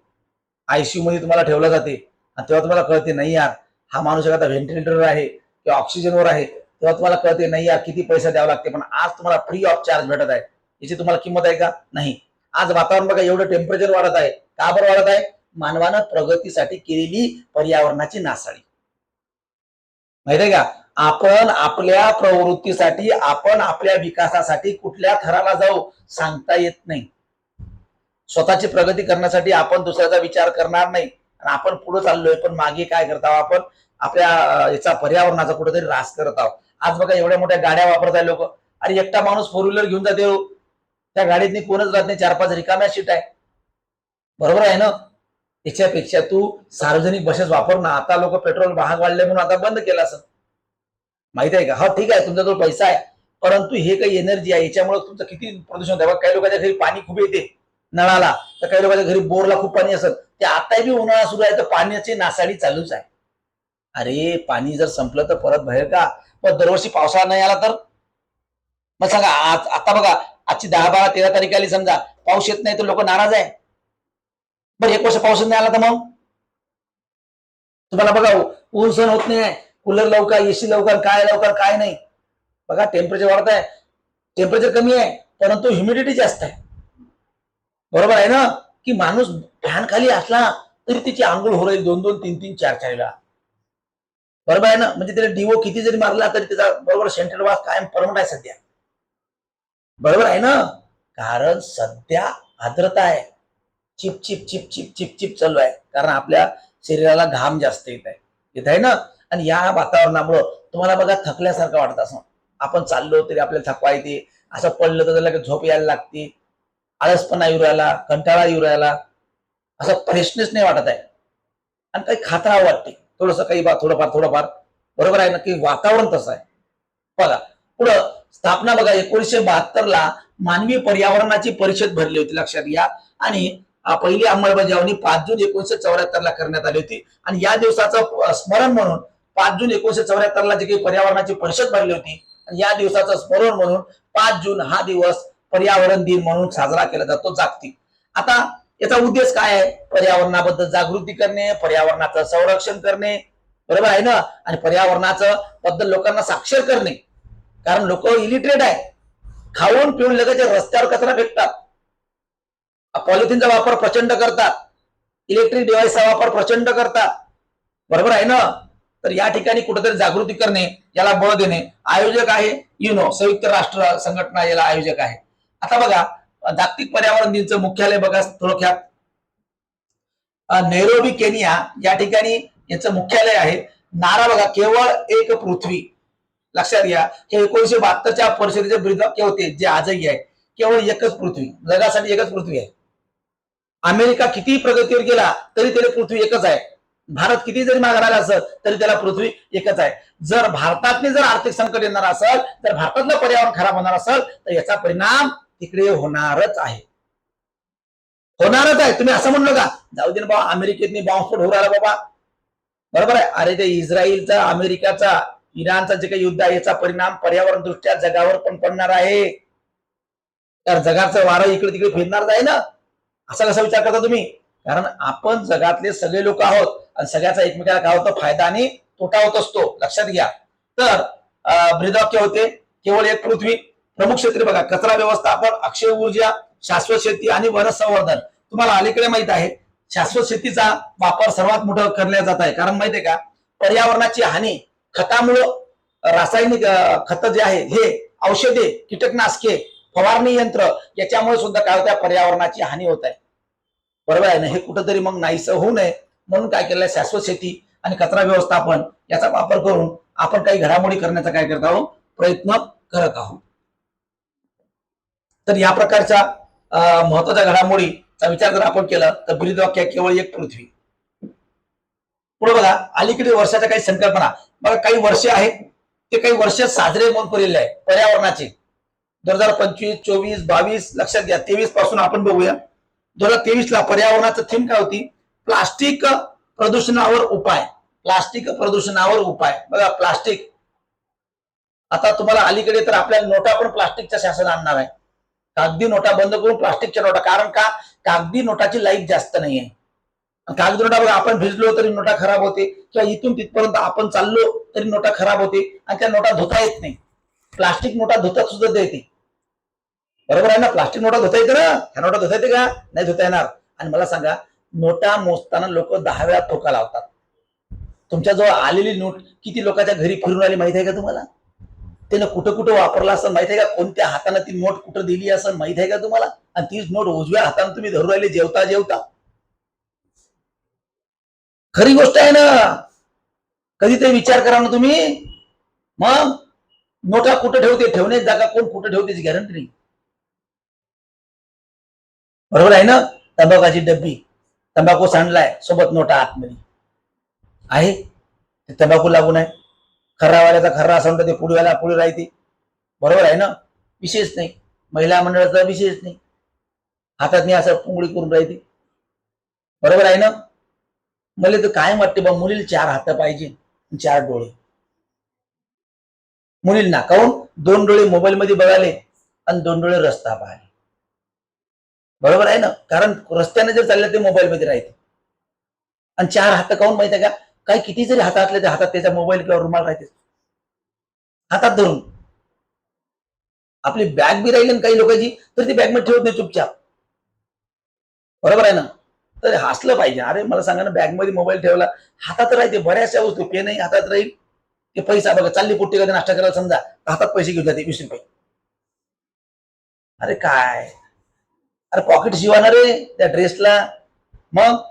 आयसीयू मध्ये तुम्हाला ठेवलं जाते आणि तेव्हा तुम्हाला कळते, नाही यार हा माणूस आता व्हेंटिलेटरवर आहे किंवा ऑक्सिजनवर आहे, तेव्हा तुम्हाला कळते, नाही यार किती पैसा द्यावा लागते. पण आज तुम्हाला फ्री ऑफ चार्ज भेटत आहे, याची तुम्हाला किंमत आहे का? नाही. आज वातावरण बघा, एवढं टेम्परेचर वाढत आहे. का बरं वाढत आहे? मानवानं प्रगतीसाठी केलेली पर्यावरणाची नासाडी. माहित आहे का? आपण आपल्या प्रवृत्तीसाठी, आपण आपल्या विकासासाठी कुठल्या थराला जाऊ सांगता येत नाही. स्वतःची प्रगती करण्यासाठी आपण दुसऱ्याचा विचार करणार नाही, आणि आपण पुढे चाललोय पण मागे काय करत आहोत, आपण आपल्या याचा पर्यावरणाचा कुठेतरी ऱ्हास करत आहोत. आज बघा, एवढ्या मोठ्या गाड्या वापरत आहे लोक. अरे एकटा माणूस फोर व्हीलर घेऊन जाते, त्या गाडीतनी कोणच राहत नाही, 4-5 रिकाम्या सीट आहे. बरोबर आहे ना? त्याच्यापेक्षा तू सार्वजनिक बसेस वापर ना. आता लोक पेट्रोल महाग वाढले म्हणून आता बंद केलं असं, माहित आहे का? हा ठीक आहे, तुमच्याजवळ पैसा आहे, परंतु हे काही एनर्जी आहे, याच्यामुळे तुमचं किती प्रदूषण होतं. काही लोकांच्या घरी पाणी खूप येते नळाला, तर काही लोकांच्या घरी बोरला खूप पाणी असत. ते आता बी उन्हाळा सुरू आहे तर पाण्याची नासाडी चालूच आहे. अरे पाणी जर संपलं तर परत बाहेर का? पण दरवर्षी पावसाळा नाही आला तर मग सांगा. आज आता बघा, आजची 10-12-13 तारीख आली, समजा पाऊस येत नाही तर लोक नाराज आहे. बरं, 1 वर्ष पाऊस नाही आला तर मग तुम्हाला बघा, ऊन सहन होत नाही, कूलर लवकर, एसी लवकर, काय नाही. बघा टेम्परेचर वाढत आहे, टेम्परेचर कमी आहे परंतु ह्युमिडिटी जास्त आहे. बरोबर आहे ना? की माणूस फॅन खाली असला तरी त्याची आंघोळ हो राहील 2-2, 3-3, 4-4 वेळा. बरोबर आहे ना? म्हणजे त्याला डिवो किती जरी मारला तरी त्याचा बरोबर सेंट्रल वास कायम परमनंट आहे सध्या. बरोबर आहे ना? कारण सध्या आर्द्रता आहे, chip chip chip chip chip chip चालू आहे, कारण आपल्या शरीराला घाम जास्त येत आहे ना. आणि या वातावरणामुळं तुम्हाला बघा थकल्यासारखं वाटत असं. आपण चाललो तरी आपल्याला थकवा येते, असं पडलं तर लगेच झोप यायला लागते, आळसपणा येऊ राहिला, कंटाळा येऊ राहिला, असं फ्रेशनेस नाही वाटत आहे, आणि काही खातरावं वाटते थोडस, काही थोडंफार. बरोबर आहे ना? की वातावरण तसं आहे. बघा पुढं स्थापना बघा, 1972 मानवी पर्यावरणाची परिषद भरली होती, लक्षात घ्या. आणि पहिली अंमलबजावणी 5 जून 1974 करण्यात आली होती. आणि या दिवसाचं स्मरण म्हणून 5 जून 1974 जी काही पर्यावरणाची परिषद भरली होती, आणि या दिवसाचं स्मरण म्हणून 5 जून हा दिवस पर्यावरण दिन म्हणून साजरा केला जातो, जागतिक. आता याचा उद्देश काय आहे? पर्यावरणाबद्दल जागृती करणे, पर्यावरणाचं संरक्षण करणे. बरोबर आहे ना? आणि पर्यावरणाचं बद्दल लोकांना साक्षर करणे. कारण लोक इलिटरेट आहे, खाऊन पिऊन लगेच रस्त्यावर कचरा फेकतात, पॉलिथिनचा वापर प्रचंड करतात, इलेक्ट्रिक डिव्हाइसचा वापर प्रचंड करतात. बरोबर आहे ना? तर या ठिकाणी कुठेतरी जागृती करणे, याला बळ देणे. आयोजक आहे युनो, संयुक्त राष्ट्र संघटना याला आयोजक आहे. आता बघा, जागतिक पर्यावरण दिनचं मुख्यालय बघा थोडक्यात, नैरोबी केनिया या ठिकाणी याचं मुख्यालय आहे. नारा बघा, केवळ एक पृथ्वी. लक्षात घ्या, हे 1972 परिषदेचे ब्रीदवाक्य होते, जे आजही आहे. केवळ एकच पृथ्वी, जगासाठी एकच पृथ्वी आहे. अमेरिका किती प्रगतीवर गेला तरी त्याला पृथ्वी एकच आहे. भारत किती जरी मागे राहिला असेल तरी त्याला पृथ्वी एकच आहे. जर भारतातले जर आर्थिक संकट येणार असेल, जर भारतातलं पर्यावरण खराब होणार असेल, तर याचा परिणाम तिकडे होणारच आहे. तुम्ही असं म्हणलं का, जाऊ दे ना बाबा, अमेरिकेतनी बॉम्बस्फोट होऊ राहिला बाबा. बरोबर आहे. अरे ते इस्रायलचा, अमेरिकाचा, इराणचा जे काही युद्ध आहे, याचा परिणाम पर्यावरण दृष्ट्या जगावर पण पडणार आहे. तर जगाचं वारं इकडे तिकडे फिरणार आहे ना. असा कसा विचार करता तुम्ही? कारण आपण जगातले सगळे लोक आहोत, आणि सगळ्याचा एकमेकाला काय होतं, फायदा आणि तोटा होत असतो, लक्षात घ्या. तर ब्रीदवाक्य होते, केवळ एक पृथ्वी. प्रमुख क्षेत्रे बघा, कचरा व्यवस्थापन, अक्षय ऊर्जा, शाश्वत शेती आणि वन संवर्धन. तुम्हाला अलीकडे माहित आहे, शाश्वत शेतीचा वापर सर्वात मोठा करण्यात जात आहे. कारण माहितीये का, पर्यावरणाची हानी खतामुळं, रासायनिक खत जे आहे, हे औषधे, कीटकनाशके, फवारणी यंत्र, याच्यामुळे सुद्धा काय होत्या, पर्यावरणाची हानी होत आहे. बरोबर आहे ना? हे कुठंतरी मग नाहीसं होऊ नये म्हणून काय केलंय, शाश्वत शेती आणि कचरा व्यवस्थापन याचा वापर करून आपण काही घडामोडी करण्याचा काय करत आहोत, प्रयत्न करत आहोत. तर या प्रकारच्या महत्वाच्या घडामोडीचा विचार जर आपण केला तर ब्रीदवाक्य केवळ एक पृथ्वी. पुढे बघा, अलीकडे वर्षाच्या काही संकल्पना बघा, काही वर्ष आहेत ते काही वर्ष साजरे म्हणून केलेले आहे पर्यावरणाचे. 2025, 24, 22 लक्षात घ्या. 23 पासून आपण बघूया. 2023 ला पर्यावरणाचं थीम काय होती? प्लास्टिक प्रदूषणावर उपाय. प्लास्टिक प्रदूषणावर उपाय. बघा प्लास्टिक, आता तुम्हाला अलीकडे तर आपल्या नोटा पण प्लास्टिकच्या शासन आणणार आहे. कागदी नोटा बंद करून प्लास्टिकच्या नोटा. कारण का? कागदी नोटाची लाईफ जास्त नाहीये. कागदी नोटा बघा, आपण भिजलो तरी नोटा खराब होते, किंवा इथून तिथपर्यंत आपण चाललो तरी नोटा खराब होते, आणि त्या नोटा धुता येत नाही. प्लास्टिक नोटा धुता सुद्धा येते. बरोबर आहे ना? प्लास्टिक नोटा धुता येते ना? ह्या नोटा धुता येते का? नाही धुता येणार. आणि मला सांगा, नोटा मोजताना लोक 10 वेळा ठोका लावतात. तुमच्याजवळ आलेली नोट किती लोकांच्या घरी फिरून आली माहिती आहे का तुम्हाला? त्यानं कुठं कुठं वापरला असं माहिती आहे का? कोणत्या हाताने ती नोट कुठं दिली असं माहिती आहे का तुम्हाला? आणि तीच नोट उजव्या हाताने तुम्ही धरून राहिले जेवता जेवता. खरी गोष्ट आहे ना? कधीतरी विचार करा ना तुम्ही. मग नोटा कुठं ठेवते, ठेवण्याची जागा कोण कुठं ठेवते गॅरंटी नाही. बरोबर आहे ना? तंबाखाची डब्बी, तंबाखू सांडलाय, सोबत नोटा आतमध्ये आहे. तंबाखू लागू नाही. खर्रावाल्याचा खर्रा असं ते पुढीवाला पुढे राहते. बरोबर आहे ना? विशेष नाही. महिला मंडळाचा विशेष नाही. हातात नाही असं पुंगळी करून राहते. बरोबर आहे ना? मला तर काय वाटते बा, मुलीला 4 हात पाहिजे, 4 डोळे. मुलींना काऊन? 2 डोळे मोबाईल मध्ये बघाले आणि 2 डोळे रस्ता पाहाले. बरोबर आहे ना? कारण रस्त्याने जर चालले ते मोबाईल मध्ये राहते. आणि 4 हात काऊन माहिती आहे का? काही किती जरी हातातले त्या हातात त्याच्या मोबाईल किंवा रुमाल राहते, हातात धरून. आपली बॅग बी राहिली काही लोकांची तर ती बॅग मध्ये ठेवत नाही चुपचाप. बरोबर आहे ना? तर हसलं पाहिजे. अरे मला सांगा ना, बॅग मध्ये मोबाईल ठेवला, हातात राहते बऱ्याचशा वस्तू. पेनही हातात राहील, ते पैसा बघा, चालली पुट्टी कधी नाश्ता करायला समजा, हातात पैसे घेऊन जाते 20 रुपये. अरे काय, अरे पॉकेट शिवाना रे त्या ड्रेसला. मग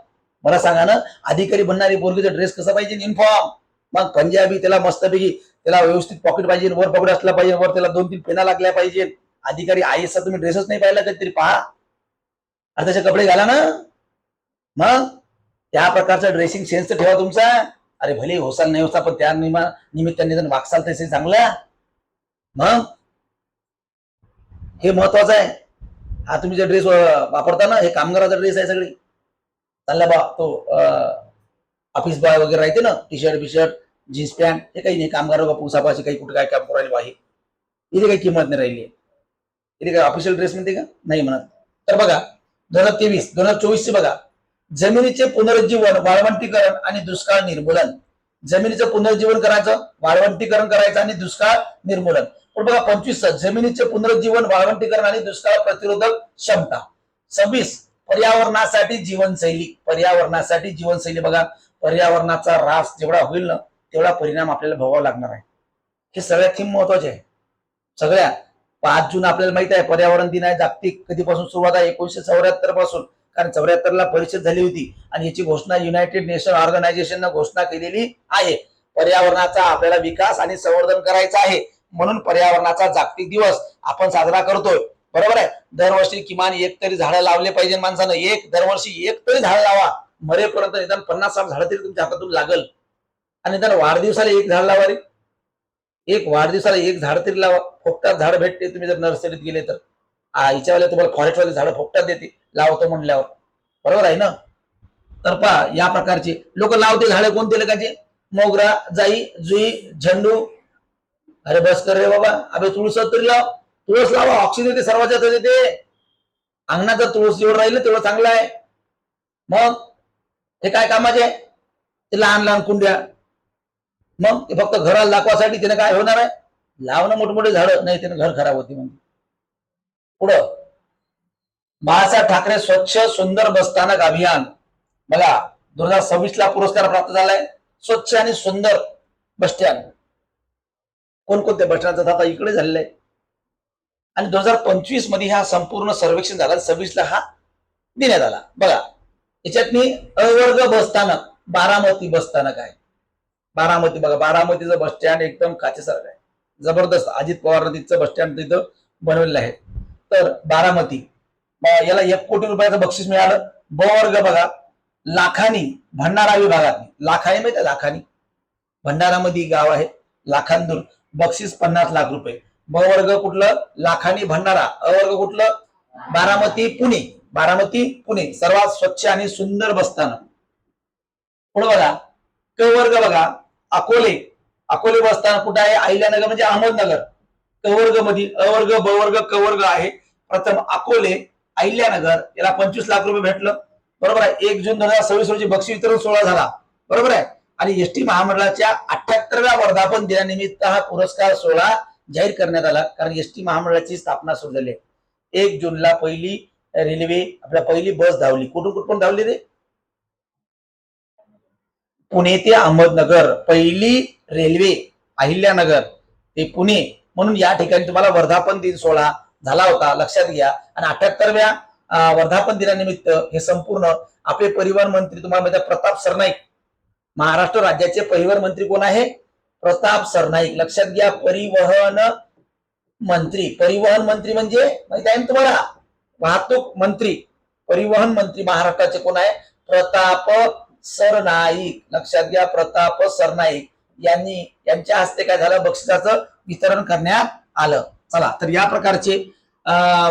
मला सांगा ना, अधिकारी बनणारी पोरगीचा ड्रेस कसा पाहिजे? युनिफॉर्म. मग पंजाबी, त्याला मस्तपैकी, त्याला व्यवस्थित पॉकेट पाहिजे, वर पॉकेट असला पाहिजे, वर त्याला 2-3 पेना लागल्या पाहिजे. अधिकारी आयएसचा तुम्ही ड्रेसच नाही पाहिला कधीतरी पहा. आता त्याचे कपडे घाला ना. मग त्या प्रकारचा ड्रेसिंग सेन्स ठेवा तुमचा. अरे भले होसाल नाही होसा, पण त्या निमित्ताने जर वागसाल तसे चांगला. मग हे महत्वाचं आहे. हा तुम्ही जे ड्रेस वापरता ना, हे कामगाराचा ड्रेस आहे सगळी. चालला बा तो ऑफिस बॉय वगैरे राहते ना, T shirt bush shirt jeans pant, हे काही नाही. कामगार पुसापाशी काही कुठे काय काम करायला बाहेर, इथे काही किंमत नाही राहिली. इथे काय ऑफिशियल ड्रेस म्हणते का? नाही म्हणत. तर बघा 2023, 2024 बघा, जमिनीचे पुनरुज्जीवन, वाळवंटीकरण आणि दुष्काळ निर्मूलन. जमिनीचं पुनरुज्जीवन करायचं, वाळवंटीकरण करायचं आणि दुष्काळ निर्मूलन. पण बघा 25, जमिनीचे पुनरुज्जीवन, वाळवंटीकरण आणि दुष्काळ प्रतिरोधक क्षमता. 26, पर्यावरणासाठी जीवनशैली. पर्यावरणासाठी जीवनशैली. बघा, पर्यावरणाचा ऱ्हास जेवढा होईल ना, तेवढा परिणाम आपल्याला भोगावा लागणार आहे. हे सगळ्या थीम महत्वाचे आहे. सगळ्या 5 जून आपल्याला माहित आहे पर्यावरण दिन आहे जागतिक. कधीपासून सुरुवात आहे? 1974 पासून. कारण 74 ला परिषद झाली होती आणि याची घोषणा युनायटेड नेशन ऑर्गनायझेशनने घोषणा केलेली आहे. पर्यावरणाचा आपल्याला विकास आणि संवर्धन करायचा आहे, म्हणून पर्यावरणाचा जागतिक दिवस आपण साजरा करतोय. बरोबर आहे? दरवर्षी किमान 1 तरी झाडं लावले पाहिजे माणसानं. दरवर्षी 1 तरी झाड लावा. मरेपर्यंत निदान 50-60 झाडं तरी तुमच्या हातातून लागल. आणि निदान वाढदिवसाला 1 झाड लावा रे. वाढदिवसाला 1 झाड तरी लावा. फुकटात झाड भेटते तुम्ही जर नर्सरीत गेले तर. हिच्यावाले तुम्हाला फॉरेस्टवाले झाडं फुकटात देते लावतो म्हणल्यावर. बरोबर आहे ना? तर पहा, या प्रकारचे लोक लावते झाडे. कोणते लोकांचे? मोगरा, जाई, जुई, झेंडू. अरे बस कर रे बाबा. अबे तुळस तरी लाव. तुळस लावा, ऑक्सिजन येते, सर्वांच्या येते. अंगणात जर तुळस जेवढं राहिलं तेवढं चांगलं आहे. मग हे काय कामाचे आहे? ते लहान लहान कुंड्या. मग ते फक्त घराला दाखवासाठी त्याने काय होणार आहे? लावणं मोठमोठे झाडं, नाही त्याने घर खराब होते. म्हणजे पुढं बाळासाहेब ठाकरे स्वच्छ सुंदर बसस्थानक अभियान. बघा 2026 ला पुरस्कार प्राप्त झालाय. स्वच्छ आणि सुंदर बस स्टँड. कोणकोणत्या बस स्टँडचा आता इकडे झालेला आहे. आणि 2025 मध्ये हा संपूर्ण सर्वेक्षण झाला. 26 ला हा देण्यात आला. बघा याच्यातनी अवर्ग बसस्थानक बारामती बसस्थानक आहे. बारामती बघा, बारामतीचं बस स्टँड एकदम काचेसारखं आहे, जबरदस्त. अजित पवार तिथचं बस स्टँड तिथं बनवलेलं आहे. तर बारामती याला 1 कोटी रुपयाचं बक्षीस मिळालं. ब वर्ग बघा, लाखानी भंडारा विभागात. लाखानी माहिती आहे? लाखानी भंडारामध्ये गाव आहे. लाखांदूर बक्षीस 50 लाख रुपये. ब वर्ग कुठलं लाखानी भंडारा, अ वर्ग कुठलं बारामती पुणे, बारामती पुणे सर्वात स्वच्छ आणि सुंदर बसस्थानक. पुढे बघा क वर्ग बघा अकोले, अकोले बसस्थानक कुठे आहे अहिल्यानगर म्हणजे अहमदनगर. क वर्ग मध्ये अ वर्ग ब वर्ग क वर्ग आहे. प्रथम अकोले अहिल्यानगर याला 25 लाख रुपये भेटलं. बरोबर आहे. 1 जून 2026 रोजी बक्षीस वितरण सोहळा झाला. बरोबर आहे. आणि एसटी महामंडळाच्या 78व्या वर्धापन दिनानिमित्त हा पुरस्कार सोहळा जाहीर करण्यात आला. कारण एसटी महामंडळाची स्थापना सुरू झाली. 1 जूनला पहिली रेल्वे आपल्या पहिली बस धावली. कुठून कुठून धावली रे? पुणे ते अहमदनगर पहिली रेल्वे अहिल्यानगर ते पुणे. म्हणून या ठिकाणी तुम्हाला वर्धापन दिन सोहळा झाला होता लक्षात घ्या. आणि 78व्या वर्धापन दिनानिमित्त हे संपूर्ण आपले परिवहन मंत्री तुम्हाला माहिती आहे प्रताप सरनाईक, महाराष्ट्र राज्याचे परिवहन मंत्री कोण आहे? प्रताप सरनाईक. लक्षात घ्या परिवहन मंत्री, परिवहन मंत्री म्हणजे माहिती आहे तुम्हाला वाहतूक मंत्री. परिवहन मंत्री महाराष्ट्राचे कोण आहे? प्रताप सरनाईक. लक्षात घ्या प्रताप सरनाईक यांनी यांच्या हस्ते काय झालं बक्षिसाचं वितरण करण्यात आलं. चला तर या प्रकारचे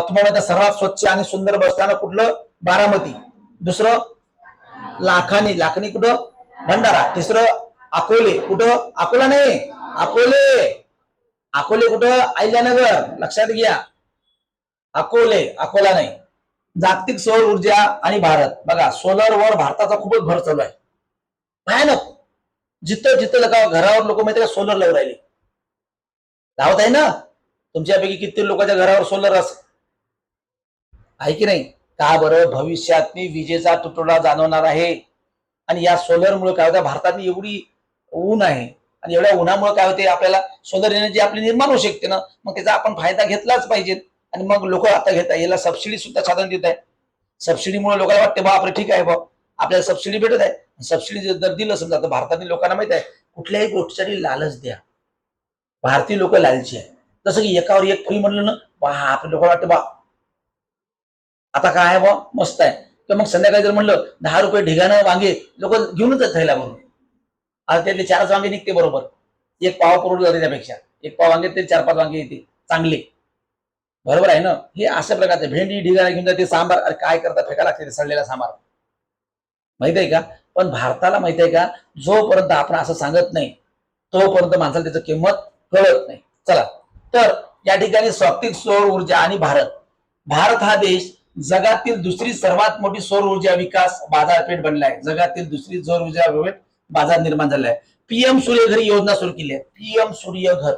तुम्हाला सर्वात स्वच्छ आणि सुंदर बसस्थानक कुठलं? बारामती. दुसरं लाखानी, लाखनी कुठं? भंडारा. तिसरं अकोले, कुठं? अकोला नाही अकोले, अकोले कुठं? अहिल्यानगर. लक्षात घ्या अकोले, अकोला नाही. जागतिक सौर ऊर्जा आणि भारत बघा सोलरवर भारताचा खूपच भर चालू आहे. भयानक. जिथं जिथं घरावर लोक माहिती का सोलर लावून राहिले. लावत आहे ना तुमच्यापैकी किती लोकांच्या घरावर सोलर आहे की नाही? का बरं? भविष्यात विजेचा तुटवडा जाणवणार आहे. आणि या सोलरमुळे काय होतं भारतात एवढी ऊन आहे आणि एवढ्या उन्हामुळे काय होते आपल्याला सोलर एनर्जी आपली निर्माण होऊ शकते ना. मग त्याचा आपण फायदा घेतलाच पाहिजे. आणि मग लोक आता घेत आहे. याला सबसिडी सुद्धा साधन देत आहे. सबसिडीमुळे लोकांना वाटते बा आपलं ठीक आहे बा आपल्याला सबसिडी भेटत आहे. सबसिडी जर दिलं समजा तर भारतातील लोकांना माहित आहे कुठल्याही गोष्टीसाठी लालच द्या. भारतीय लोक लालची आहे. जसं की एकावर एक फ्री म्हणलं ना बा आपल्या लोकांना वाटतं बा आता काय आहे बा मस्त आहे. तर मग संध्याकाळी जर म्हणलं 10 रुपये ढिगानं वांगे लोक घेऊनच थैला म्हणून. आता त्यातले 4 वांगे निघते बरोबर. एक पाव पुरवठा जाते त्यापेक्षा. एक पाव वांगे ते 4-5 वांगे येते चांगले. बरोबर आहे ना. हे अशा प्रकारचे भेंडी ढिगाणा घेऊन जाते. सांबार अरे काय करता फेका लागते सडलेला सांबार माहित आहे का. पण भारताला माहित आहे का जोपर्यंत आपण असं सांगत नाही तोपर्यंत माणसाला त्याचं किंमत कळत नाही. चला तर या ठिकाणी जागतिक सौर ऊर्जा आणि भारत, भारत हा देश जगातील दुसरी सर्वात मोठी सौर ऊर्जा विकास बाजारपेठ बनलाय. जगातील दुसरी सौर ऊर्जा बाजार निर्माण झालाय. पीएम सूर्यघर योजना सुरू केली आहे. पीएम सूर्यघर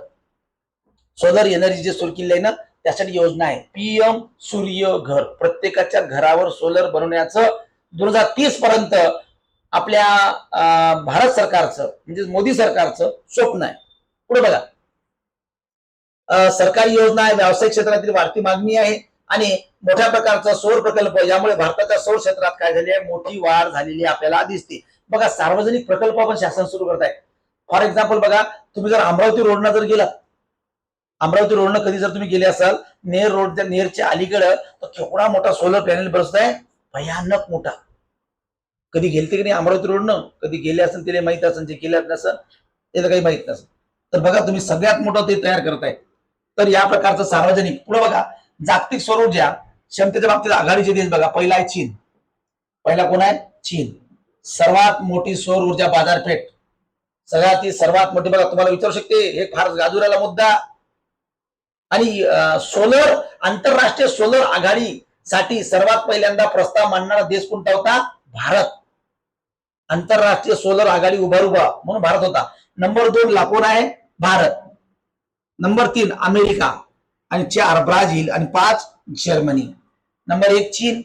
सोलर एनर्जी जे सुरू केली आहे ना त्यासाठी योजना आहे पीएम सूर्यघर. प्रत्येकाच्या घरावर सोलर बनवण्याचं 2030 पर्यंत आपल्या भारत सरकारचं म्हणजे मोदी सरकारचं स्वप्न आहे. पुढे बघा सरकारी योजना आहे. व्यावसायिक क्षेत्रातील वाढती मागणी आहे आणि मोठ्या प्रकारचा सौर प्रकल्प यामुळे भारताच्या सौर क्षेत्रात काय झाली आहे मोठी वाढ झालेली आपल्याला दिसते. बघा सार्वजनिक प्रकल्प पण शासन सुरू करत आहे. फॉर एक्झाम्पल बघा तुम्ही जर अमरावती रोडनं जर गेलात, अमरावती रोडनं कधी जर तुम्ही गेले असाल नेर रोडच्या नेरच्या अलीकडं तर केवढा मोठा सोलर पॅनल बसत आहे भयानक मोठा. कधी गेलते की नाही अमरावती रोडनं? कधी गेले असेल त्याला माहित असेल, जे गेल्यात नसेल त्याला काही माहित नसेल. तर बघा तुम्ही सगळ्यात मोठं ते तयार करताय. तर या प्रकारचं सार्वजनिक. पुढे बघा जागतिक सौर ऊर्जा क्षमतेच्या बाबतीत आघाडीचे देश बघा. पहिला आहे चीन. पहिला कोण आहे? चीन. सर्वात मोठी सौर ऊर्जा बाजारपेठ सगळ्यात सर्वात मोठी बघा. तुम्हाला विचारू शकते हे फार गाजूराला मुद्दा. आणि सोलर आंतरराष्ट्रीय सोलर आघाडीसाठी सर्वात पहिल्यांदा प्रस्ताव मांडणारा देश कोणता होता? भारत. आंतरराष्ट्रीय सोलर आघाडी उभा म्हणून भारत होता. नंबर 2 ला कोण आहे? भारत. नंबर 3 अमेरिका आणि 4 ब्राझील आणि 5 जर्मनी. नंबर 1 चीन,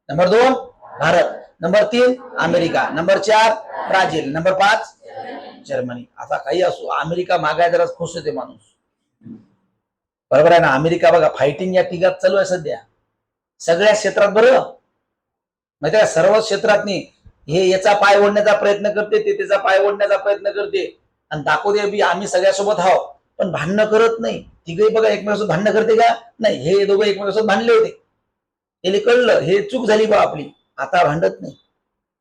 number 2 Bharat, number 3 America, number 4 Brazil, number 5 Germany. आता काही असो अमेरिका मागाय जरा खुश होते माणूस. बरोबर आहे ना. अमेरिका बघा फायटिंग या तिघात चालू आहे सध्या सगळ्या क्षेत्रात. बरं माहिती आहे सर्व क्षेत्रात हे याचा पाय ओढण्याचा प्रयत्न करते ते त्याचा पाय ओढण्याचा प्रयत्न करते आणि दाखवते बी आम्ही सगळ्यासोबत आहोत. पण भांडणं करत नाही. तिघही बघा एकमेकांसोबत भांडणं करते का? नाही. हे दोघं एकमेकांसोबत भांडले होते. त्याला कळलं हे चूक झाली बा आपली. आता भांडत नाही.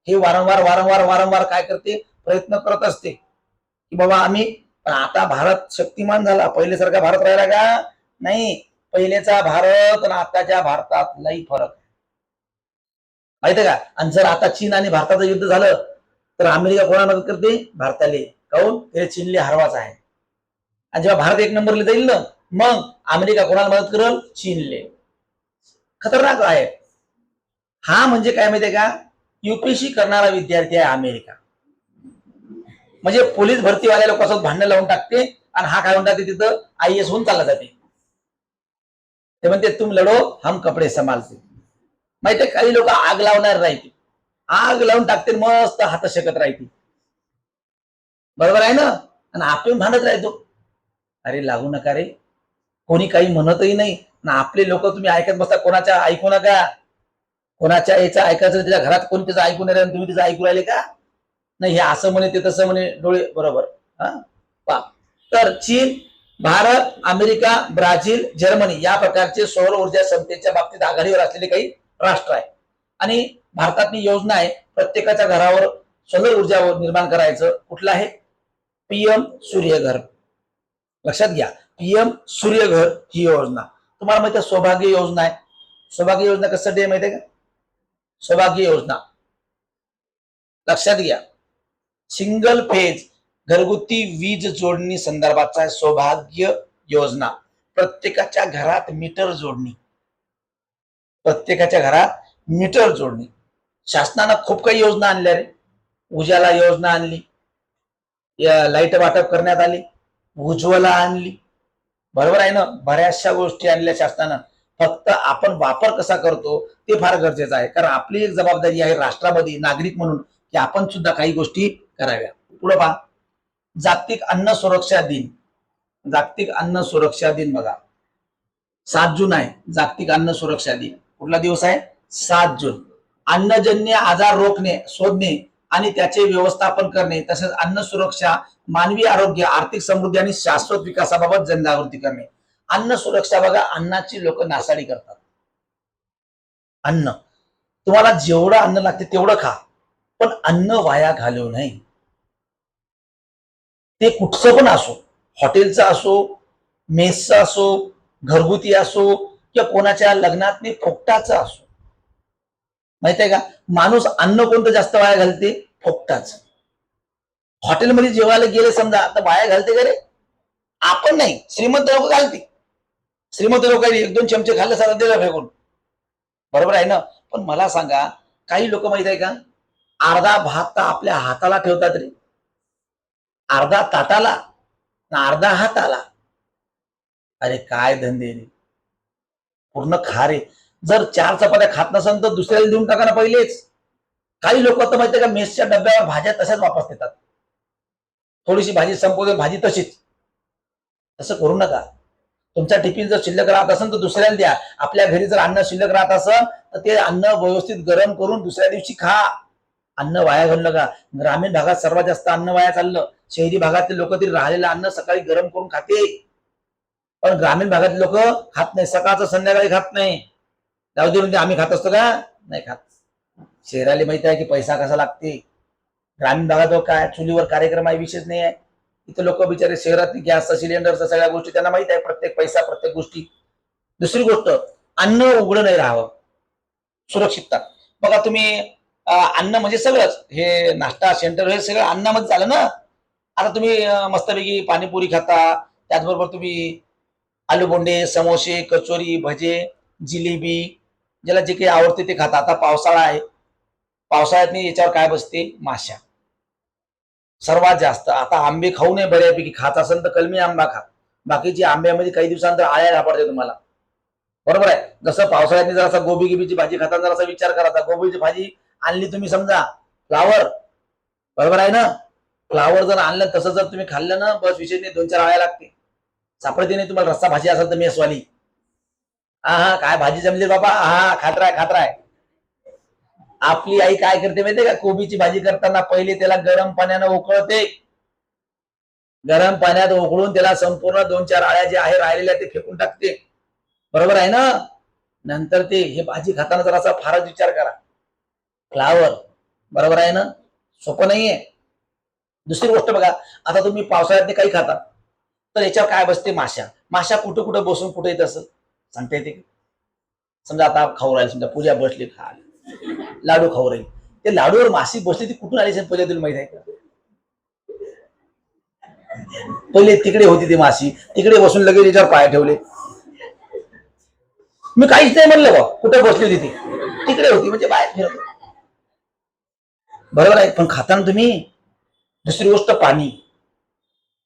हे वारंवार वारंवार वारंवार काय करते प्रयत्न करत असते की बाबा आम्ही. पण आता भारत शक्तिमान झाला. पहिल्यासारखा भारत राहिला का? नाही, पहिलेचा भारत आणि आताच्या भारतात लई फरक आहे, माहितीये का? आणि जर आता चीन आणि भारताचं युद्ध झालं तर अमेरिका कोणाला मदत करते? भारताले. काऊन? त्याला चीनले हरवाच आहे. आणि जेव्हा भारत एक नंबरला जाईल ना, मग अमेरिका कोणाला मदत करेल? चीनले. खतरनाक आहे. हा म्हणजे काय माहितीये का? युपीएससी करणारा विद्यार्थी आहे अमेरिका. म्हणजे पोलीस भरतीवाल्या लोकांसोबत भांडण लावून टाकते आणि हा काय म्हणतात तिथं IAS होऊन चालला जाते. ते म्हणते तुम लढो हम कपडे संभालते. माहितीये काही लोक आग लावणार राहते, आग लावून टाकते, मस्त हात शेकत राहते. बरोबर आहे ना? आणि आपण भांडत राहतो. अरे लागू नका रे, कोणी काही म्हणतही नाही ना. आपले लोक तुम्ही ऐकत बसता, कोणाच्या ऐकू नका. कोणाच्या याचं ऐकायचं, त्याच्या घरात कोणी त्याचं ऐकून राहिले, तुम्ही त्याचं ऐकू राहिले का? नाही, हे असं म्हणे ते तसं म्हणे, डोळे बरोबर. हा, तर चीन, भारत, अमेरिका, ब्राझील, जर्मनी या प्रकारचे सौर ऊर्जा क्षमतेच्या बाबतीत आघाडीवर असलेले काही राष्ट्र आहे. आणि भारतातली योजना आहे प्रत्येकाच्या घरावर सौर ऊर्जा निर्माण करायचं. कुठलं आहे? PM सूर्यघर. लक्षात घ्या, PM सूर्यघर ही योजना. तुम्हाला माहिती आहे सौभाग्य योजना आहे. सौभाग्य योजना कशासाठी आहे माहिती आहे का? सौभाग्य योजना लक्षात घ्या, सिंगल फेज घरगुती वीज जोडणी संदर्भाचा सौभाग्य योजना. प्रत्येकाच्या घरात मीटर जोडणी, प्रत्येकाच्या घरात मीटर जोडणी. शासनानं खूप काही योजना आणल्या रे. उजाला योजना आणली, लाईट वाटप करण्यात आली, उज्ज्वला आणली, बरोबर आहे ना. बऱ्याचशा गोष्टी आणल्या शासनानं. फक्त आपण वापर कसा करतो ते फार गरजेचं आहे. कारण आपली एक जबाबदारी आहे राष्ट्रामध्ये नागरिक म्हणून की आपण सुद्धा काही गोष्टी कराव्या. पुढे पहा, जागतिक अन्न सुरक्षा दिन. जागतिक अन्न सुरक्षा दिन बघा, 7 जून आहे जागतिक अन्न सुरक्षा दिन. कुठला दिवस आहे? 7 जून. अन्नजन्य आजार रोखणे, शोधणे आणि त्याचे व्यवस्थापन करणे, तसेच अन्न सुरक्षा, मानवी आरोग्य, आर्थिक समृद्धी आणि शाश्वत विकासाबाबत जनजागृती करणे. अन्न सुरक्षा बघा, अन्नाची लोक नासाडी करतात. अन्न, तुम्हाला जेवढं अन्न लागते तेवढं खा, पण अन्न वाया घालवू नये. ते कुठचं पण असो, हॉटेलचं असो, मेसचं असो, घरगुती असो, किंवा कोणाच्या लग्नात फुकटाचं असो. माहित आहे का? माणूस अन्न कोणतं जास्त वाया घालते? फुकटाच. हॉटेलमध्ये जेवायला गेले समजा, तर वाया घालते का रे? आपण नाही, श्रीमंत लोक घालते. श्रीमंत लोकांनी 1-2 चमचे खाल्ले सारा दिला फेकून, बरोबर आहे ना. पण मला सांगा, काही लोक माहित आहे का, अर्धा भात तर आपल्या हाताला ठेवतात रे, अर्धा ताटाला, अर्धा हाताला. अरे काय धंदे रे, पूर्ण खा रे. जर 4 चपात्या खात नसेल तर दुसऱ्याला देऊन टाका ना पहिलेच. काही लोक तर माहितीये का, मेसच्या डब्यावर भाज्या तशाच वापस देतात. थोडीशी भाजी संपवून भाजी तशीच. तसं करू नका. तुमचा टिफिन जर शिल्लक राहत असेल तर दुसऱ्याला द्या. आपल्या घरी जर अन्न शिल्लक राहत असेल तर ते अन्न व्यवस्थित गरम करून दुसऱ्या दिवशी खा. अन्न वाया घालू नका. ग्रामीण भागात सर्वात जास्त अन्न वाया चाललं. शहरी भागातले लोक तरी राहिलेलं अन्न सकाळी गरम करून खाते, पण ग्रामीण भागातले लोक खात नाही. सकाळचं संध्याकाळी खात नाही. जाऊ दे म्हणजे आम्ही खात असतो का? नाही खात. शहराला माहिती आहे की पैसा कसा लागते. ग्रामीण भागात काय चुलीवर कार्यक्रम आहे, विशेष नाही आहे. इथे लोक बिचारे शहरात गॅसचा सिलेंडरचा सगळ्या गोष्टी त्यांना माहित आहे, प्रत्येक पैसा प्रत्येक गोष्टी. दुसरी गोष्ट, अन्न उघडं नाही राहावं, सुरक्षितता. बघा तुम्ही अन्न म्हणजे सगळंच, हे नाश्ता सेंटर हे सगळं अन्नामध्ये झालं ना. आता तुम्ही मस्तपैकी पाणीपुरी खाता, त्याचबरोबर तुम्ही आलू बोंडे, समोसे, कचोरी, भजे, जिलेबी, ज्याला जे काही आवडते ते खाता. आता पावसाळा आहे, पावसाळ्यात याच्यावर काय बसते? माशा सर्वात जास्त. आता आंबे खाऊ नये बऱ्यापैकी, खात असेल तर कलमी आंबा खा. बाकीची आंब्यामध्ये काही दिवसानंतर आळ्या सापडते तुम्हाला, बरोबर आहे. जसं पावसाळ्यात जरासा गोबी गिबीची भाजी खाताना जरासा विचार करायचा. गोबीची भाजी आणली तुम्ही समजा, फ्लावर, बरोबर आहे ना. फ्लावर जर आणलं तसं जर तुम्ही खाल्लं ना, बस विषय नाही, 2-4 आळ्या लागते, सापडते नाही तुम्हाला. रस्सा भाजी असेल तर मेसवाली, हा काय भाजी जमली बाबा, हा खातराय खातराय. आपली आई काय करते माहितीये का, कोबीची भाजी करताना पहिले त्याला गरम पाण्यानं उकळते. गरम पाण्यात उकळून त्याला संपूर्ण 2-4 आळ्या जे आहे राहिलेल्या ते फेकून टाकते, बरोबर आहे ना. नंतर ते हे भाजी खाताना जरासा फारच विचार करा. फ्लावर, बरोबर आहे ना, सोपं नाहीये. दुसरी गोष्ट बघा, आता तुम्ही पावसाळ्यात काही खाता तर याच्यावर काय बसते? माशा. माशा कुठं कुठं बसून कुठे येत असं सांगता येते का? समजा आता खाऊ राहील, समजा पूजा बसली लाडू खाऊ राहील, ते लाडूवर माशी बसली, ती कुठून आली पहिले तुला माहित आहे का? पहिले तिकडे होती ती माशी, तिकडे बसून लगेच याच्यावर पाय ठेवले. मी काहीच नाही म्हणलं बा, कुठे बसली होती ती, तिकडे होती म्हणजे बाहेर फिरत. बरोबर आहे. पण खाताना तुम्ही दुसरी गोष्ट पाणी,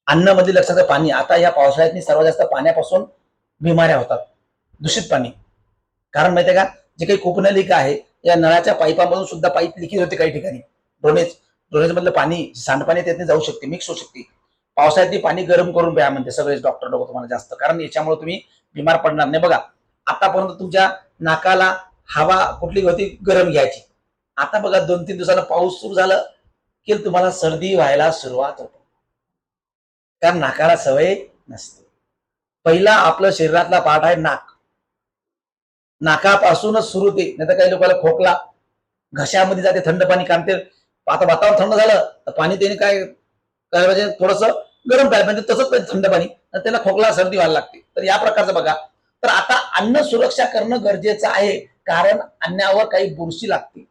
अन्नामध्ये लक्षात पाणी. आता या पावसाळ्यात सर्वात जास्त पाण्यापासून बिमाऱ्या होतात, दूषित पाणी. कारण माहितीये का, जे काही कोकणलिका आहे या नळाच्या पाईपामधून सुद्धा पाईप लिकेज होते काही ठिकाणी. ड्रोनेज मधलं पाणी सांडपाणी त्यातून जाऊ शकते, मिक्स होऊ शकते. पावसाळ्यात पाणी गरम करून प्या म्हणते सगळेच डॉक्टर लोक तुम्हाला जास्त, कारण याच्यामुळे तुम्ही बिमार पडणार नाही. बघा आतापर्यंत तुमच्या नाकाला हवा कुठली होती? गरम घ्यायची. आता बघा 2-3 दिवसाला पाऊस सुरू झाला की तुम्हाला सर्दी व्हायला सुरुवात होते, कारण नाकाला सवय नसते. पहिला आपलं शरीरातला पार्ट आहे नाक. नाकापासूनच सुरू होते. नाही तर काही लोकांना खोकला घशामध्ये जाते, थंड पाणी काढते. आता वातावरण थंड झालं तर पाणी त्याने काय पाहिजे? थोडस गरम प्यायला म्हणजे तसंच पाहिजे थंड पाणी, त्याला खोकला सर्दी व्हायला लागते. तर या प्रकारचं बघा. तर आता अन्न सुरक्षा करणं गरजेचं आहे, कारण अन्नावर काही बुरशी लागते.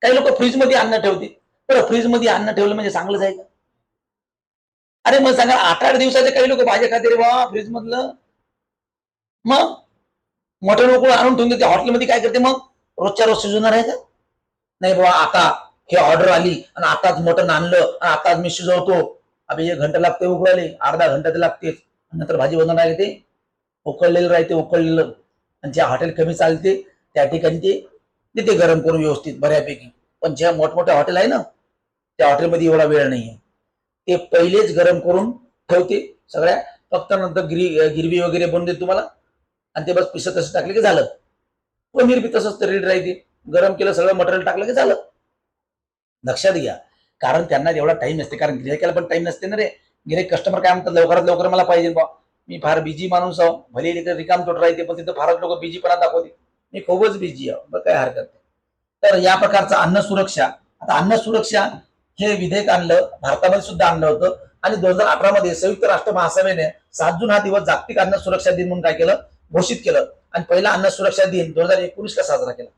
काही लोक फ्रीजमध्ये अन्न ठेवते. बरं, फ्रीजमध्ये अन्न ठेवलं म्हणजे चांगलंच आहे का? अरे मग सांगा, 8-8 दिवसाचे काही लोक भाज्या खाते रे बाबा फ्रीज मधलं. मग मटण उकळून आणून ठेवून देते हॉटेलमध्ये, काय करते मग? रोजच्या रोज शिजवणार आहे का? नाही बाबा, आता हे ऑर्डर आली आणि आताच मटण आणलं आणि आताच मी शिजवतो. अबे 1 घंटा लागते उकळाले, अर्धा घंटा ते लागते. नंतर भाजी बनवणार आहे ते उकळलेलं राहते, उकळलेलं. आणि ज्या हॉटेल कमी चालते त्या ठिकाणी ते देते गरम करून व्यवस्थित बऱ्यापैकी. पण ज्या मोठमोठ्या हॉटेल आहे ना, त्या हॉटेलमध्ये एवढा वेळ नाहीये. ते पहिलेच गरम करून ठेवते सगळ्या, फक्त नंतर गिरवी वगैरे बनवून देते तुम्हाला, आणि ते बस पिसं तसं टाकले की झालं. पनीर बी तसंच रेडी राहते, गरम केलं सगळं मटेरियल टाकलं की झालं. लक्षात घ्या, कारण त्यांना एवढा टाइम नसते, कारण गिरायकाला पण टाइम नसते ना रे. गिरायक कस्टमर काय म्हणतात? लवकरात लवकर मला पाहिजे बा, मी फार बिझी माणूस आहो. भले रिकाम तोट राहते, पण तिथं फारच लोक बिझीपणा दाखवते, मी खूपच बिझी आहे, बरं काय हरकत नाही. तर या प्रकारचं अन्न सुरक्षा. आता अन्न सुरक्षा हे विधेयक आणलं, भारतामध्ये सुद्धा आणलं होतं. आणि 2018 मध्ये संयुक्त राष्ट्र महासभेने 7 जून हा दिवस जागतिक अन्न सुरक्षा दिन म्हणून काय केलं? घोषित केलं. आणि पहिला अन्न सुरक्षा दिन 2019 ला साजरा केला.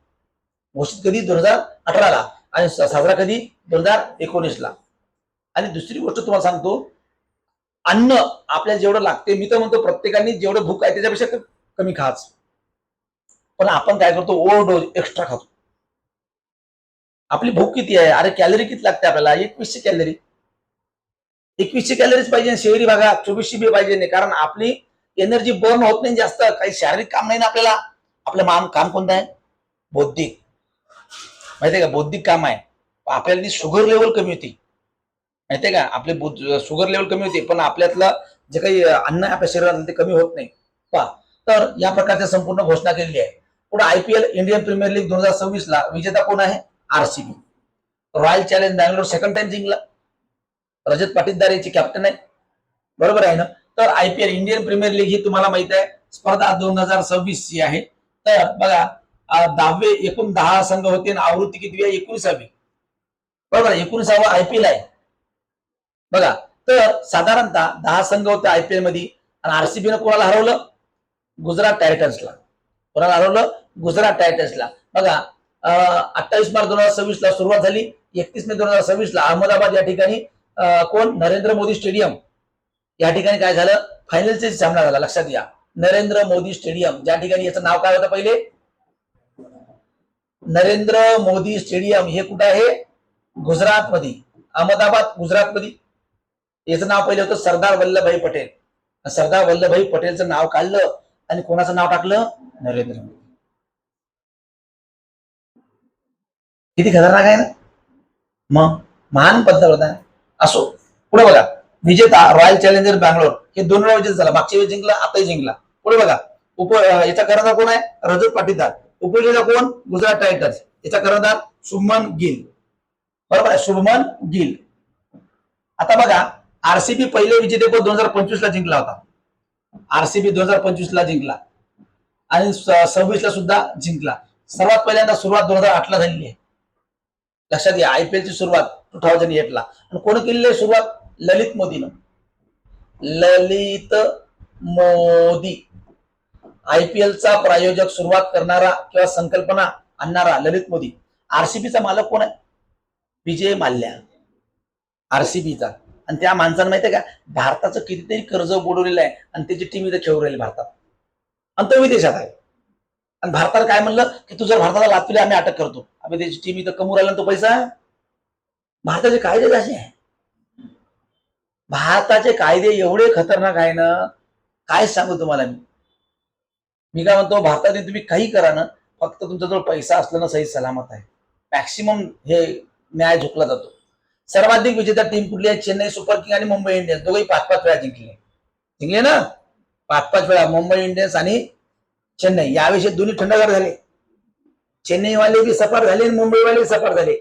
घोषित कधी? 2018 ला. आणि साजरा कधी? 2019 ला. आणि दुसरी गोष्ट तुम्हाला सांगतो, अन्न आपल्याला जेवढं लागते, मी तर म्हणतो प्रत्येकाने जेवढं भूक आहे त्याच्यापेक्षा कमी खाच. पण आपण काय करतो? ओव्हर डोज, एक्स्ट्रा खातो. आपली भूक किती आहे? अरे कॅलरी किती लागते आपल्याला? 2100 कॅलरी. 2100 कॅलरीज पाहिजे. शहरी भागात 2400 बी पाहिजे नाही, कारण आपली एनर्जी बर्न होत नाही जास्त. काही शारीरिक काम नाही ना आपल्याला. आपलं काम कोणतं आहे? बौद्धिक. माहितीये का? बौद्धिक काम आहे. आपल्याला शुगर लेवल कमी होती, माहितीये का? आपले शुगर लेवल कमी होते, पण आपल्यातलं जे काही अन्न आहे आपल्या शरीरात ते कमी होत नाही. पहा, तर या प्रकारच्या संपूर्ण घोषणा केलेली आहे. पुढे IPL इंडियन प्रीमियर लीग 2026 ला विजेता कोण आहे? RCB. Royal challenge Bangalore second time जिंकला. रजत पाटीदार याची कॅप्टन आहे, बरोबर आहे ना? तर IPL इंडियन प्रीमियर लीग ही तुम्हाला माहित आहे स्पर्धा 2026 ची आहे. तर बघा, 10 संघ होते आणि आवृत्ती किती आहे? 19वी. बरोबर, 19वा IPL आहे. बघा, तर साधारणतः 10 संघ होते IPL मध्ये, आणि RCB कोणाला हरवलं? गुजरात टायटन्सला. कोणाला हरवलं? गुजरात टायटन्सला. बघा, 28 मार्च 2026 ला सुरुवात झाली. 31 मे 2026 ला अहमदाबाद या ठिकाणी कोण? नरेंद्र मोदी स्टेडियम या ठिकाणी काय झालं? फायनलचे सामना झाला. लक्षात घ्या, नरेंद्र मोदी स्टेडियम, ज्या ठिकाणी याचं नाव काय होतं पहिले? नरेंद्र मोदी स्टेडियम. हे कुठं आहे? गुजरात मध्ये, अहमदाबाद गुजरात मध्ये. याचं नाव पहिले होतं सरदार वल्लभभाई पटेल. सरदार वल्लभभाई पटेलचं नाव काढलं आणि कोणाचं नाव टाकलं? नरेंद्र मोदी. किती खतरनाक आहे ना? मग महान पद्धत होता. असो, पुढे बघा, विजेता रॉयल चॅलेंजर बँगलोर, हे 2 वेळा विजेता झाला. मागच्या वेळी जिंकला, आताही जिंकला. पुढे बघा, याचा कर्णधार कोण आहे? रजत पाटीदार. उपविजेता कोण? गुजरात टायटन्स. याचा कर्णधार शुभमन गिल. बरोबर आहे, शुभमन गिल. आता बघा, RCB पहिले विजेतेपद 2025 ला जिंकला होता. RCB 2025 ला जिंकला आणि 26 ला सुद्धा जिंकला. सर्वात पहिल्यांदा सुरुवात 2008 ला झालेली आहे. लक्षात घ्या, IPL ची सुरुवात 2008 ला. आणि कोण केलेली आहे सुरुवात? ललित मोदीनं. ललित मोदी. IPL चा प्रायोजक सुरुवात करणारा किंवा संकल्पना आणणारा ललित मोदी. RCBचा मालक कोण आहे? विजय माल्या. RCBचा. आणि त्या माणसानं माहितीये का भारताचं कितीतरी कर्ज बुडवलेलं आहे आणि त्याची टीम इथे खेळू राहिली भारतात आणि तो विदेशात आहे. आणि भारताला काय म्हणलं की तू जर भारताला लाचले आम्ही अटक करतो. आम्ही त्याची टीम इथं कमवू राहिला तो पैसा. भारताचे कायदे कसे आहे? भारताचे कायदे एवढे खतरनाक आहे ना, काय सांगू तुम्हाला मी काय म्हणतो भारताने तुम्ही काही करा ना, फक्त तुमच्याजवळ पैसा असला ना सही सलामत आहे. मॅक्सिमम हे न्याय झुकला जातो. सर्वाधिक विजेता टीम कुठली आहे? चेन्नई सुपर किंग आणि मुंबई इंडियन्स. दोघेही 5-5 वेळा जिंकले ना, 5-5 वेळा मुंबई इंडियन्स आणि चेन्नई. याविषयी दोन्ही थंडगार झाले. चेन्नईवाले बी सफर झाले आणि मुंबईवाले सफर झाले.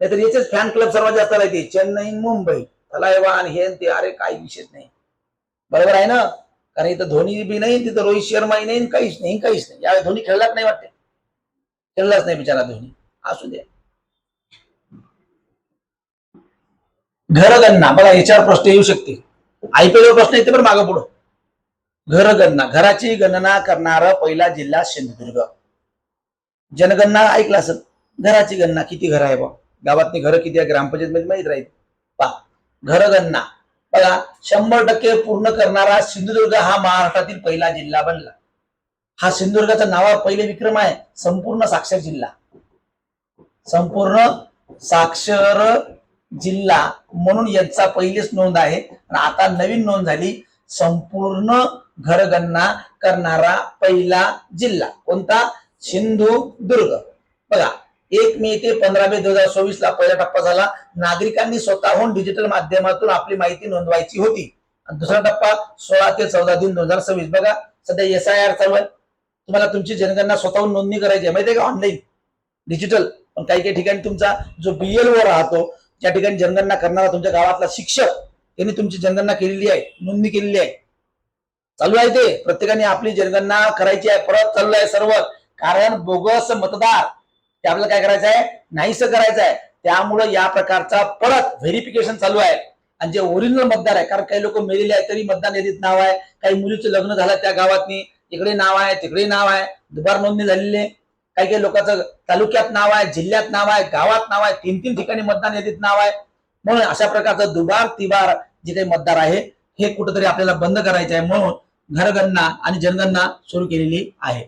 नाहीतर याचेच फॅन क्लब सर्वात जास्त राहते, चेन्नई मुंबई. आणि हे ते, अरे काही विषयच नाही. बरोबर आहे ना? कारण इथं धोनी बी नाही, तिथं रोहित शर्माही नाही, काहीच नाही. यावेळी धोनी खेळलाच नाही वाटते. खेळलाच नाही बिचारा धोनी. असू दे. घरगणना बघा, याच्यावर प्रश्न येऊ शकते. IPL वर प्रश्न येते पण मागं पुढं. घरगणना, घराची गणना करणारा पहिला जिल्हा सिंधुदुर्ग. जनगणना ऐकला असेल. घराची गणना, किती घर आहे बा गावातली, घर किती आहे ग्रामपंचायत मध्ये माहित राहील. घरगणना बघा, 100% पूर्ण करणारा सिंधुदुर्ग हा महाराष्ट्रातील पहिला जिल्हा बनला. हा सिंधुदुर्गाच्या नावावर पहिले विक्रम आहे, संपूर्ण साक्षर जिल्हा. संपूर्ण साक्षर जिल्हा म्हणून यांचा पहिलीच नोंद आहे. आणि आता नवीन नोंद झाली, संपूर्ण घरगणना करणारा पहिला जिल्हा कोणता? सिंधुदुर्ग. बघा, 1 मे ते 15 मे 2024 ला पहिला टप्पा झाला. नागरिकांनी स्वतःहून डिजिटल माध्यमातून आपली माहिती नोंदवायची होती. आणि दुसरा टप्पा 16 ते 14 जून 2026. बघा, सध्या SIR चालू आहे. तुम्हाला तुमची जनगणना स्वतःहून नोंदणी करायची आहे, माहितीये का? Online digital. पण काही काही ठिकाणी तुमचा जो BLO राहतो, त्या ठिकाणी जनगणना करणारा तुमच्या गावातला शिक्षक, त्यांनी तुमची जनगणना केलेली आहे, नोंदणी केलेली आहे. चालू आहे ते. प्रत्येकाने आपली जनगणना करायची आहे. परत चालू आहे सर्व. कारण बोगस मतदार ते आपल्याला काय करायचं आहे? नाहीसं करायचं आहे. त्यामुळे या प्रकारचा परत व्हेरिफिकेशन चालू आहे. आणि जे ओरिजिनल मतदार आहे, कारण काही लोक मेलेले आहेत तरी मतदान यादीत नाव आहे, काही मुलीचं लग्न झालं त्या गावातनी, इकडे नाव आहे तिकडे नाव आहे, दुबार नोंदणी झालेली आहे. काही काही लोकांचं तालुक्यात नाव आहे, जिल्ह्यात नाव आहे, गावात नाव आहे, 3-3 ठिकाणी मतदान यादीत नाव आहे. म्हणून अशा प्रकारचं दुबार तिबार जे काही मतदार आहे हे कुठेतरी आपल्याला बंद करायचं आहे. म्हणून घरगणना आणि जनगणना सुरू केलेली आहे.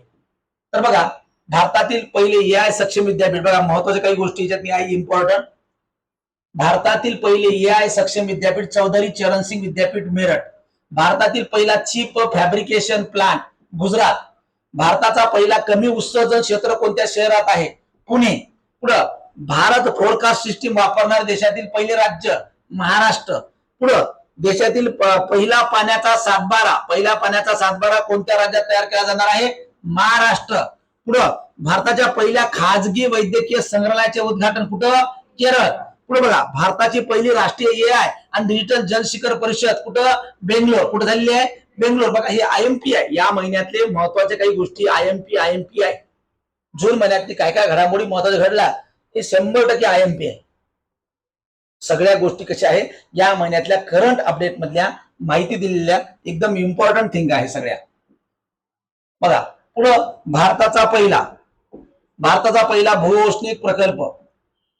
तर बघा, भारतातील पहिले AI सक्षम विद्यापीठ. बघा, महत्वाच्या काही गोष्टी याच्यात आहे इम्पॉर्टंट. भारतातील पहिले AI सक्षम विद्यापीठ चौधरी चरण सिंग विद्यापीठ मेरठ. भारतातील पहिला चिप फॅब्रिकेशन प्लांट गुजरात. भारताचा पहिला कमी उत्सर्जन क्षेत्र कोणत्या शहरात आहे? पुणे. पुढं, भारत फोरकास्ट सिस्टीम वापरणारे देशातील पहिले राज्य महाराष्ट्र. पुढं, देशातील पहिला पाण्याचा सातबारा कोणत्या राज्यात तयार केला जाणार आहे? महाराष्ट्र. पुढं, भारताच्या पहिल्या खाजगी वैद्यकीय संग्रहालयाचे उद्घाटन कुठं? केरळ. पुढे बघा, भारताची पहिली राष्ट्रीय AI आणि डिजिटल जलशिखर परिषद कुठं? बेंगलोर. कुठं झालेली आहे? बेंगलोर. बघा, हे IMP आहे. या महिन्यातले महत्वाचे काही गोष्टी IMP आहे. जून महिन्यातली काय काय घडामोडी महत्वाच्या घडल्या हे 100% IMP आहे. सगळ्या गोष्टी कशा आहे या महिन्यातल्या करंट अपडेट मधल्या माहिती दिलेल्या एकदम इम्पॉर्टंट थिंग आहे सगळ्या. बघा, पुढं, भारताचा पहिला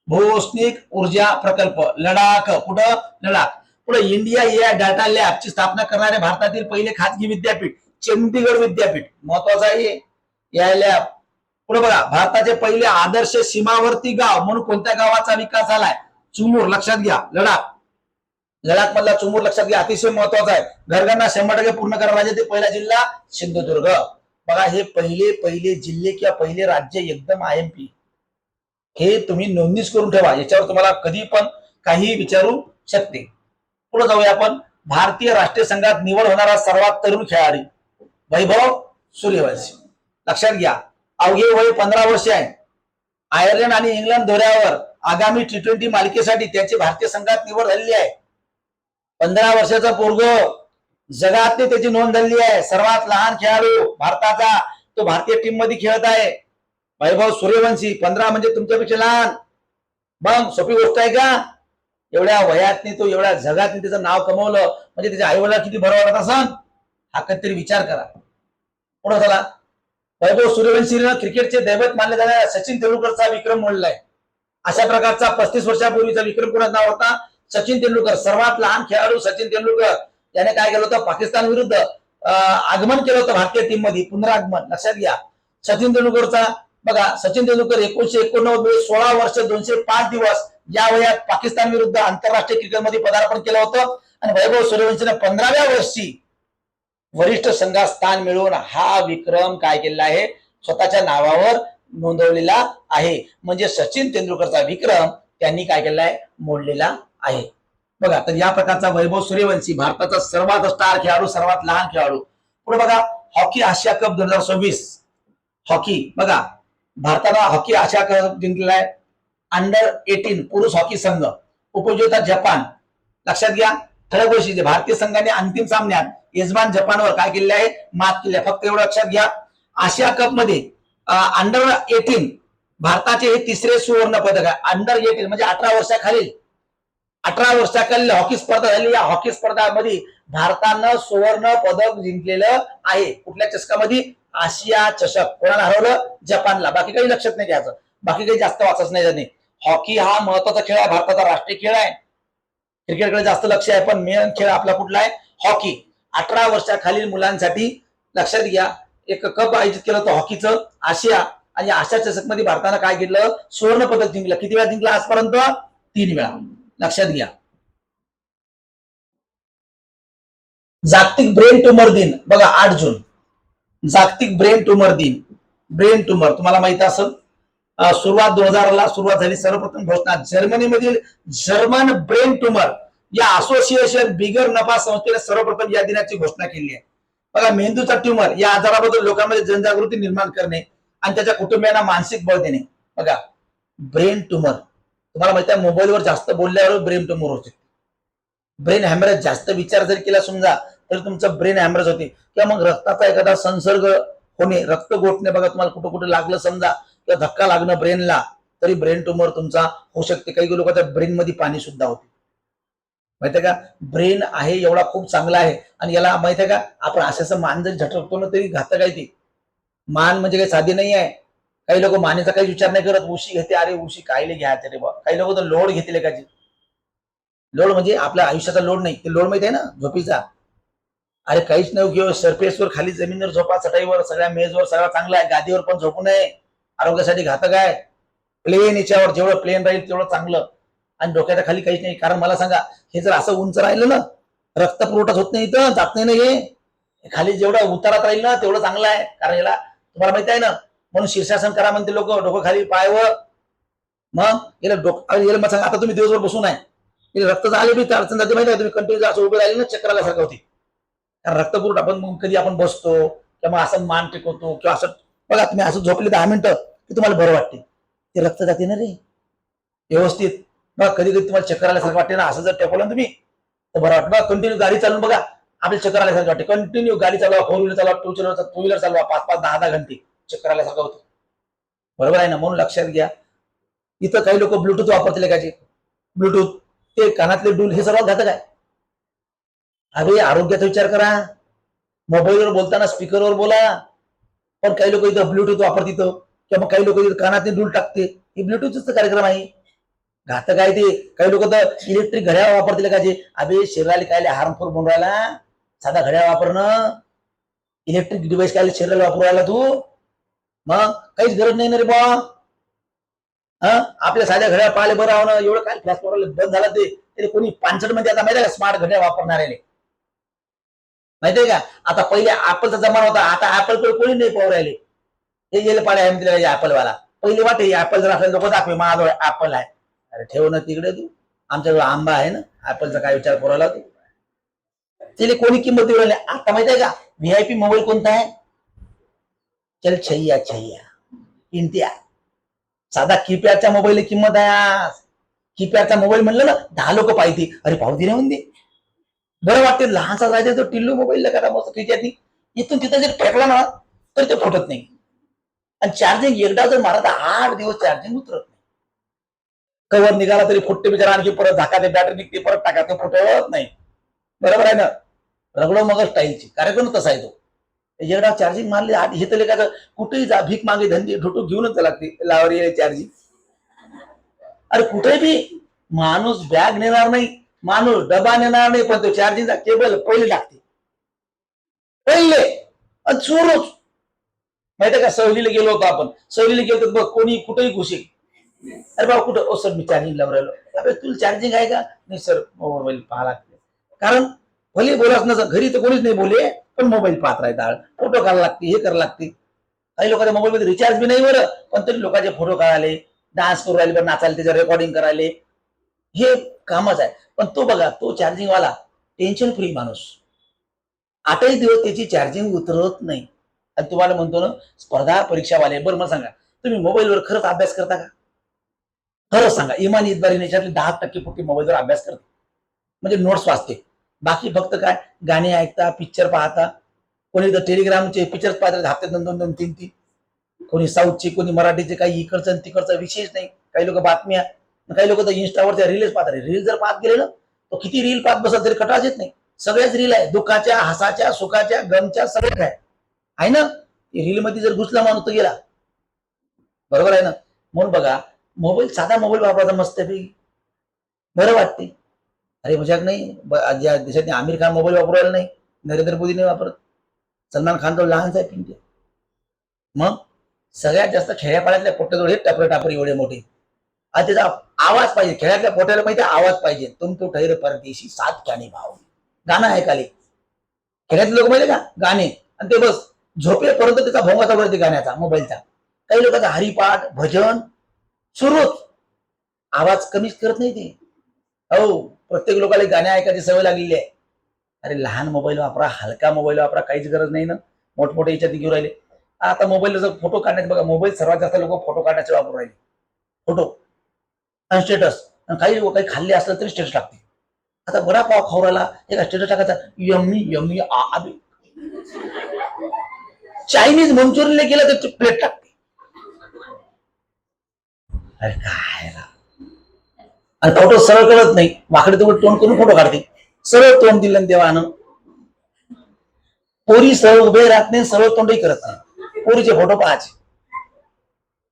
भूऔष्णिक ऊर्जा प्रकल्प लडाख. कुठं? लडाख. पुढे, इंडिया AI डाटा लॅब ची स्थापना करणारे भारतातील पहिले खाजगी विद्यापीठ चंदीगड विद्यापीठ. महत्वाचा आहे AI लॅब. पुढे बघा, भारताचे पहिले आदर्श सीमावर्ती गाव म्हणून कोणत्या गावाचा विकास झालाय? चुमूर. लक्षात घ्या, लडाख मधला चुमूर लक्षात घ्या, अतिशय महत्वाचा आहे. घरगणना 100% पूर्ण करणारा ते पहिला जिल्हा सिंधुदुर्ग. बघा, हे पहिले जिल्हे किंवा पहिले राज्य एकदम IMP. हे तुम्ही नोंदणीच करून ठेवा, याच्यावर तुम्हाला कधी पण काही विचारू शकते. पुढे जाऊया आपण. भारतीय राष्ट्रीय संघात निवड होणारा सर्वात तरुण खेळाडू वैभव सूर्यवंशी. लक्षात घ्या, अवघे वय 15 वर्षे आहे. आयर्लंड आणि इंग्लंड दौऱ्यावर आगामी T20 मालिकेसाठी त्याची भारतीय संघात निवड झालेली आहे. 15 वर्षाचा पोरग, जगातली त्याची नोंद झालेली आहे. सर्वात लहान खेळाडू भारताचा, तो भारतीय टीम मध्ये खेळत आहे. वैभव सूर्यवंशी. 15 म्हणजे तुमच्यापेक्षा लहान. मग सोपी गोष्ट आहे का? एवढ्या वयातनी तो एवढ्या जगातनी त्याचं नाव कमवलं, म्हणजे त्याच्या आईवडिला किती बरं वाटत असन हा कधीतरी विचार करा. पुढे झाला वैभव सूर्यवंशीनं क्रिकेटचे दैवत मानले जाणाऱ्या सचिन तेंडुलकरचा विक्रम मोडलाय. अशा प्रकारचा 35 वर्षापूर्वीचा विक्रम कोणाचं नाव होता? सचिन तेंडुलकर. सर्वात लहान खेळाडू सचिन तेंडुलकर याने काय केलं होतं? पाकिस्तान विरुद्ध आगमन केलं होतं भारतीय टीम मध्ये, पुनरागमन. लक्षात घ्या सचिन तेंडुलकरचा. बघा सचिन तेंडुलकर 1989 16 वर्ष 205 दिवस या वयात पाकिस्तान विरुद्ध आंतरराष्ट्रीय क्रिकेटमध्ये पदार्पण केलं होतं. आणि वैभव सूर्यवंशीनं 15व्या वर्षी वरिष्ठ संघात स्थान मिळवून हा विक्रम काय केलेला आहे? स्वतःच्या नावावर नोंदवलेला आहे. म्हणजे सचिन तेंडुलकरचा विक्रम त्यांनी काय केलेला आहे? मोडलेला आहे. बघा तर या प्रकारचा वैभव सूर्यवंशी भारताचा सर्वात स्टार खेळाडू, सर्वात लहान खेळाडू. पुढे बघा हॉकी आशिया कप 2026. हॉकी बघा भारताला हॉकी आशिया कप जिंकलेला आहे. अंडर 18 पुरुष हॉकी संघ, उपविजेता जपान. लक्षात घ्या ठळक वैशिष्ट्ये, भारतीय संघाने अंतिम सामन्यात यजमान जपानवर काय केलेले आहे? मात केली आहे. फक्त एवढं लक्षात घ्या आशिया कप मध्ये अंडर 18 भारताचे हे तिसरे सुवर्ण पदक आहे. अंडर 18 म्हणजे 18 वर्षाखालील 18 वर्षाखालील हॉकी स्पर्धा झाली. या हॉकी स्पर्धामध्ये भारतानं सुवर्ण पदक जिंकलेलं आहे. कुठल्या चषकामध्ये? आशिया चषक. कोणाला हरवलं? जपानला. बाकी काही लक्षात नाही घ्यायचं, बाकी काही जास्त वाचायचं नाही. हॉकी हा महत्वाचा खेळ आहे, भारताचा राष्ट्रीय खेळ आहे. क्रिकेटकडे जास्त लक्ष आहे, पण मेन खेळ आपला कुठला आहे? हॉकी. 18 वर्षाखालील मुलांसाठी लक्षात घ्या एक कप आयोजित केलं होतं हॉकीचं आशिया. आणि आशिया चषक मध्ये भारतानं काय केलं? सुवर्ण पदक जिंकलं. किती वेळा जिंकलं आजपर्यंत? 3 वेळा. लक्षात घ्या. जागतिक ब्रेन ट्यूमर दिन बघा 8 जून जागतिक ब्रेन ट्यूमर दिन. ब्रेन ट्यूमर तुम्हाला माहित असेल सुरुवात 2000 ला सुरुवात झाली. सर्वप्रथम घोषणा जर्मनीमधील जर्मन ब्रेन ट्यूमर या असोसिएशन बिगर नफा संस्थेने सर्वप्रथम या दिनाची घोषणा केली आहे. बघा मेंदूचा ट्यूमर या आजाराबद्दल लोकांमध्ये जनजागृती निर्माण करणे आणि त्याच्या कुटुंबियांना मानसिक बळ देणे. बघा ब्रेन ट्यूमर तुम्हाला माहिती आहे मोबाईलवर जास्त बोलल्यावर ब्रेन ट्यूमर होते. ब्रेन हॅमरेज जास्त विचार जर केला समजा तर तुमचं ब्रेन हॅमरेज होते. किंवा मग रक्ताचा एखादा संसर्ग होणे, रक्त गोठणे, बघा तुम्हाला कुठं कुठे लागलं समजा किंवा धक्का लागणं ब्रेनला तरी ब्रेन ट्यूमर तुमचा होऊ शकते. काही लोकांच्या ब्रेन मध्ये पाणी सुद्धा होते. माहितीये का ब्रेन आहे एवढा खूप चांगला आहे. आणि याला माहितीये का आपण असं मान जर झटकतो ना तरी घातक आहे ते. मान म्हणजे काही साधी नाही आहे. काही लोक मानेचा काही विचार नाही करत, उशी घेते. अरे उशी कायले घ्यायचे रे बा. काही लोक तर लोड घेतले का. लोड म्हणजे आपल्या आयुष्याचा लोड नाही, ते लोड माहिती आहे ना झोपीचा. अरे काहीच नाही घेऊ, सरफेसवर खाली जमिनीवर झोपा, चटाईवर, सगळ्या मेजवर सगळं चांगलं आहे. गादीवर पण झोपू नये, आरोग्यासाठी घातक आहे. प्लेन याच्यावर जेवढं प्लेन राहील तेवढं चांगलं. आणि डोक्याच्या खाली काहीच नाही. कारण मला सांगा हे जर असं उंच राहिलं ना रक्त पुरवठाच होत नाही, इथं जात नाही ना. हे खाली जेवढं उतारात राहील ना तेवढं चांगलं आहे. कारण याला तुम्हाला माहिती आहे ना म्हणून शीर्षासन करा म्हणते लोक. डोकं खाली पायवर. मग याला डोकं मग सांगा आता तुम्ही दिवसभर बसून आहे रक्त झाले बी अडचण जाते माहिती आहे. तुम्ही कंटिन्यू असं उभे राहिले ना चक्कर आल्यासारखं होती. कारण रक्त पुरवठा आपण कधी आपण बसतो किंवा असं मान टेकवतो किंवा असं बघा तुम्ही असं झोपले 10 मिनिटं की तुम्हाला बरं वाटते. ते रक्त जाते ना रे व्यवस्थित. बघा कधी कधी तुम्हाला चक्कर आल्यासारखं वाटते ना. असं जर टेकवलं ना तुम्ही तर बरं वाटतं. बघा कंटिन्यू गाडी चालून बघा आपल्या चक्कर आल्यासारखं वाटते. कंटिन्यू गाडी चालवा, 4 व्हीलर चालवा, टू व्हीलर चालवा, 5-5, 10-10 घंटे चक्कर आल्यासारखं होतं. बरोबर आहे ना. म्हणून लक्षात घ्या इथं काही लोक ब्लूटूथ वापरतील का. ब्लूटूथ ते कानातले डूल हे सर्वात घातक आहे. अरे आरोग्याचा विचार करा. मोबाईलवर बोलताना स्पीकरवर बोला. पण काही लोक इथं ब्लूटूथ वापरत इथं किंवा मग काही लोक इथं कानातले डूल टाकते. हे ब्लूटूथचा कार्यक्रम आहे. घातक आहे ते. काही लोक तर इलेक्ट्रिक घड्याळ वापरतील का. जे अबे शरीराला काय हार्मफुल म्हणून राहिला. साधा घड्याळ वापरणं, इलेक्ट्रिक डिव्हाइस काय शरीराला वापरू राहिला तू. मग काहीच गरज नाही ना रे बा. आपल्या साध्या घड्याळ पाहिले बरं आहो ना. एवढं काय फ्लॅश बंद झाला ते कोणी 65 मध्ये आता माहिती आहे का स्मार्ट घड्याळ वापरणारे माहितीये का. आता पहिले ऍपलचा जमाना होता, आता ऍपल कोणी नाही पाहू राहिले. हे गेले पाडे ऍपलवाला. पहिले वाटे ऍपल जर असं लोक दाखवे माझा ऍपल आहे. अरे ठेव ना तिकडे तू. आमच्याकडे आंबा आहे ना. ऍपलचा काय विचार करायला तू. तिला कोणी किंमत देऊ राहिली. आता माहितीये का व्हीआयपी मोबाईल कोणता आहे. चल छैया छैया इंडिया. साधा कीपॅडच्या मोबाईल किंमत आहे. कीपॅडचा मोबाईल म्हणलं ना 10 लोक पाहिजे. अरे पाहू दे ना म्हणते. बरं वाटते लहानसा जायचं तो टिल्लू मोबाईल करा मस्त खिच्यात इथून तिथं जर फेकला ना तर ते फुटत नाही. आणि चार्जिंग एकदा जर मारा तर 8 दिवस चार्जिंग उतरत नाही. कवर निघाला तरी फुटते बिचारा, आणखी परत झाका ते बॅटरी निघते, परत टाका, ते फुटवत नाही. बरोबर आहे ना? रगडो मग स्टाईलची कार्यक्रम तसा आहे तो. एवढा चार्जिंग मारली हे तर का कुठेही जा, भीक मागे धंदे ढोटू घेऊनच लागते लावर चार्जिंग. अरे कुठे बी माणूस बॅग नेणार नाही, माणूस डबा नेणार नाही, पण तो चार्जिंगचा केबल पहिले टाकते, पहिले. आणि चोरच माहितीये का, सहलीला गेलो होतो आपण, सहलीला गेलो बघ, कोणी कुठेही घुसे, अरे बाबा कुठं, ओ सर मी चार्जिंग लावून राहिलो. अरे तुला चार्जिंग आहे का? नाही सर मोबाईल पाहा लागते. कारण भले बोलाच नसं, घरी तर कोणीच नाही बोले, पण मोबाईल पाहत राहतात, फोटो काढायला लागते, हे करायला लागते. काही लोकांच्या मोबाईल मध्ये रिचार्ज बी नाही बरं, पण तरी लोकांचे फोटो काढाले, डान्स करू राहिले, पण नाचायला त्याचं रेकॉर्डिंग करायले, हे कामच आहे. पण तो बघा, तो चार्जिंग वाला टेन्शन फ्री माणूस, 8 दिवस त्याची चार्जिंग उतरत नाही. आणि तुम्हाला म्हणतो ना, स्पर्धा परीक्षावाले, बरं मला सांगा, तुम्ही मोबाईलवर खरंच अभ्यास करता का? खरंच सांगा, इमानी इतबारीने 10% पुरती मोबाईलवर अभ्यास करते, म्हणजे नोट्स वाचते. बाकी फक्त काय, गाणी ऐकता, पिक्चर पाहता, कोणी तर टेलिग्रामचे पिक्चर पाहतात हप्त्यात 2-2, 3-3, कोणी साऊथचे, कोणी मराठीचे, काही इकडचं तिकडचं विशेष नाही. काही लोक बातम्या, काही लोक तर इंस्टावरच्या रील्स पाहतात. रील जर पाहत गेले ना, तो किती रील पाहत बसत तरी कटाळच येत नाही. सगळ्याच रील आहे, दुःखाच्या, हसाच्या, सुखाच्या, गमच्या, सगळ्याच आहे ना. रील मध्ये जर घुसला माणूस तर गेला. बरोबर आहे ना? म्हणून बघा, मोबाईल, साधा मोबाईल वापरायचा मस्त बरं वाटते. अरे मजाक नाही, ज्या देशात आमिर खान मोबाईल वापरायला नाही, नरेंद्र मोदी नाही वापरत, सलमान खान तो लहानच आहे पिंटे. मग सगळ्यात जास्त खेड्यापाड्यातल्या पोट्याजवळ हे टपरे टापरे एवढे मोठे, आणि त्याचा आवाज पाहिजे, खेड्यातल्या पोट्याला माहिती आवाज पाहिजे. तुम तो ठैर परदेशी साथ क्या निभाओ, गाणं ऐकाले खेड्यातले लोक माहिती का, गाणे, आणि ते बस झोपेपर्यंत त्याचा भोंगा चालू गाण्याचा, मोबाईलचा. काही लोकांचा हरिपाठ, भजन सुरूच, आवाज कमीच करत नाही ते. हो, प्रत्येक लोकांना गाणे ऐकायची सवय लागलेली आहे. अरे लहान मोबाईल वापरा, हलका मोबाईल वापरा, काहीच गरज नाही ना. मोठमोठे याच्यात घेऊन राहिले. आता मोबाईल जर फोटो काढण्याचे बघा, मोबाईल सर्वात जास्त लोक फोटो काढण्याचे वापरू राहिले, फोटो आणि स्टेटस. काही लोक काही खाल्ले असलं तरी स्टेटस टाकते. आता वडापाव खाऊ राहिला, एका स्टेटस टाकायचा, यम्मी यम्मी चायनीज मंचुरियन केलं तर प्लेट टाकते. अरे काय, आणि फोटो सरळ करत नाही, वाकडे तेवढं तोंड करून फोटो काढते. सरळ तोंड दिलं देवानं, पोरी सरळ उभे राहत नाही, सरळ तोंडही करत नाही, पोरीचे फोटो पाहायचे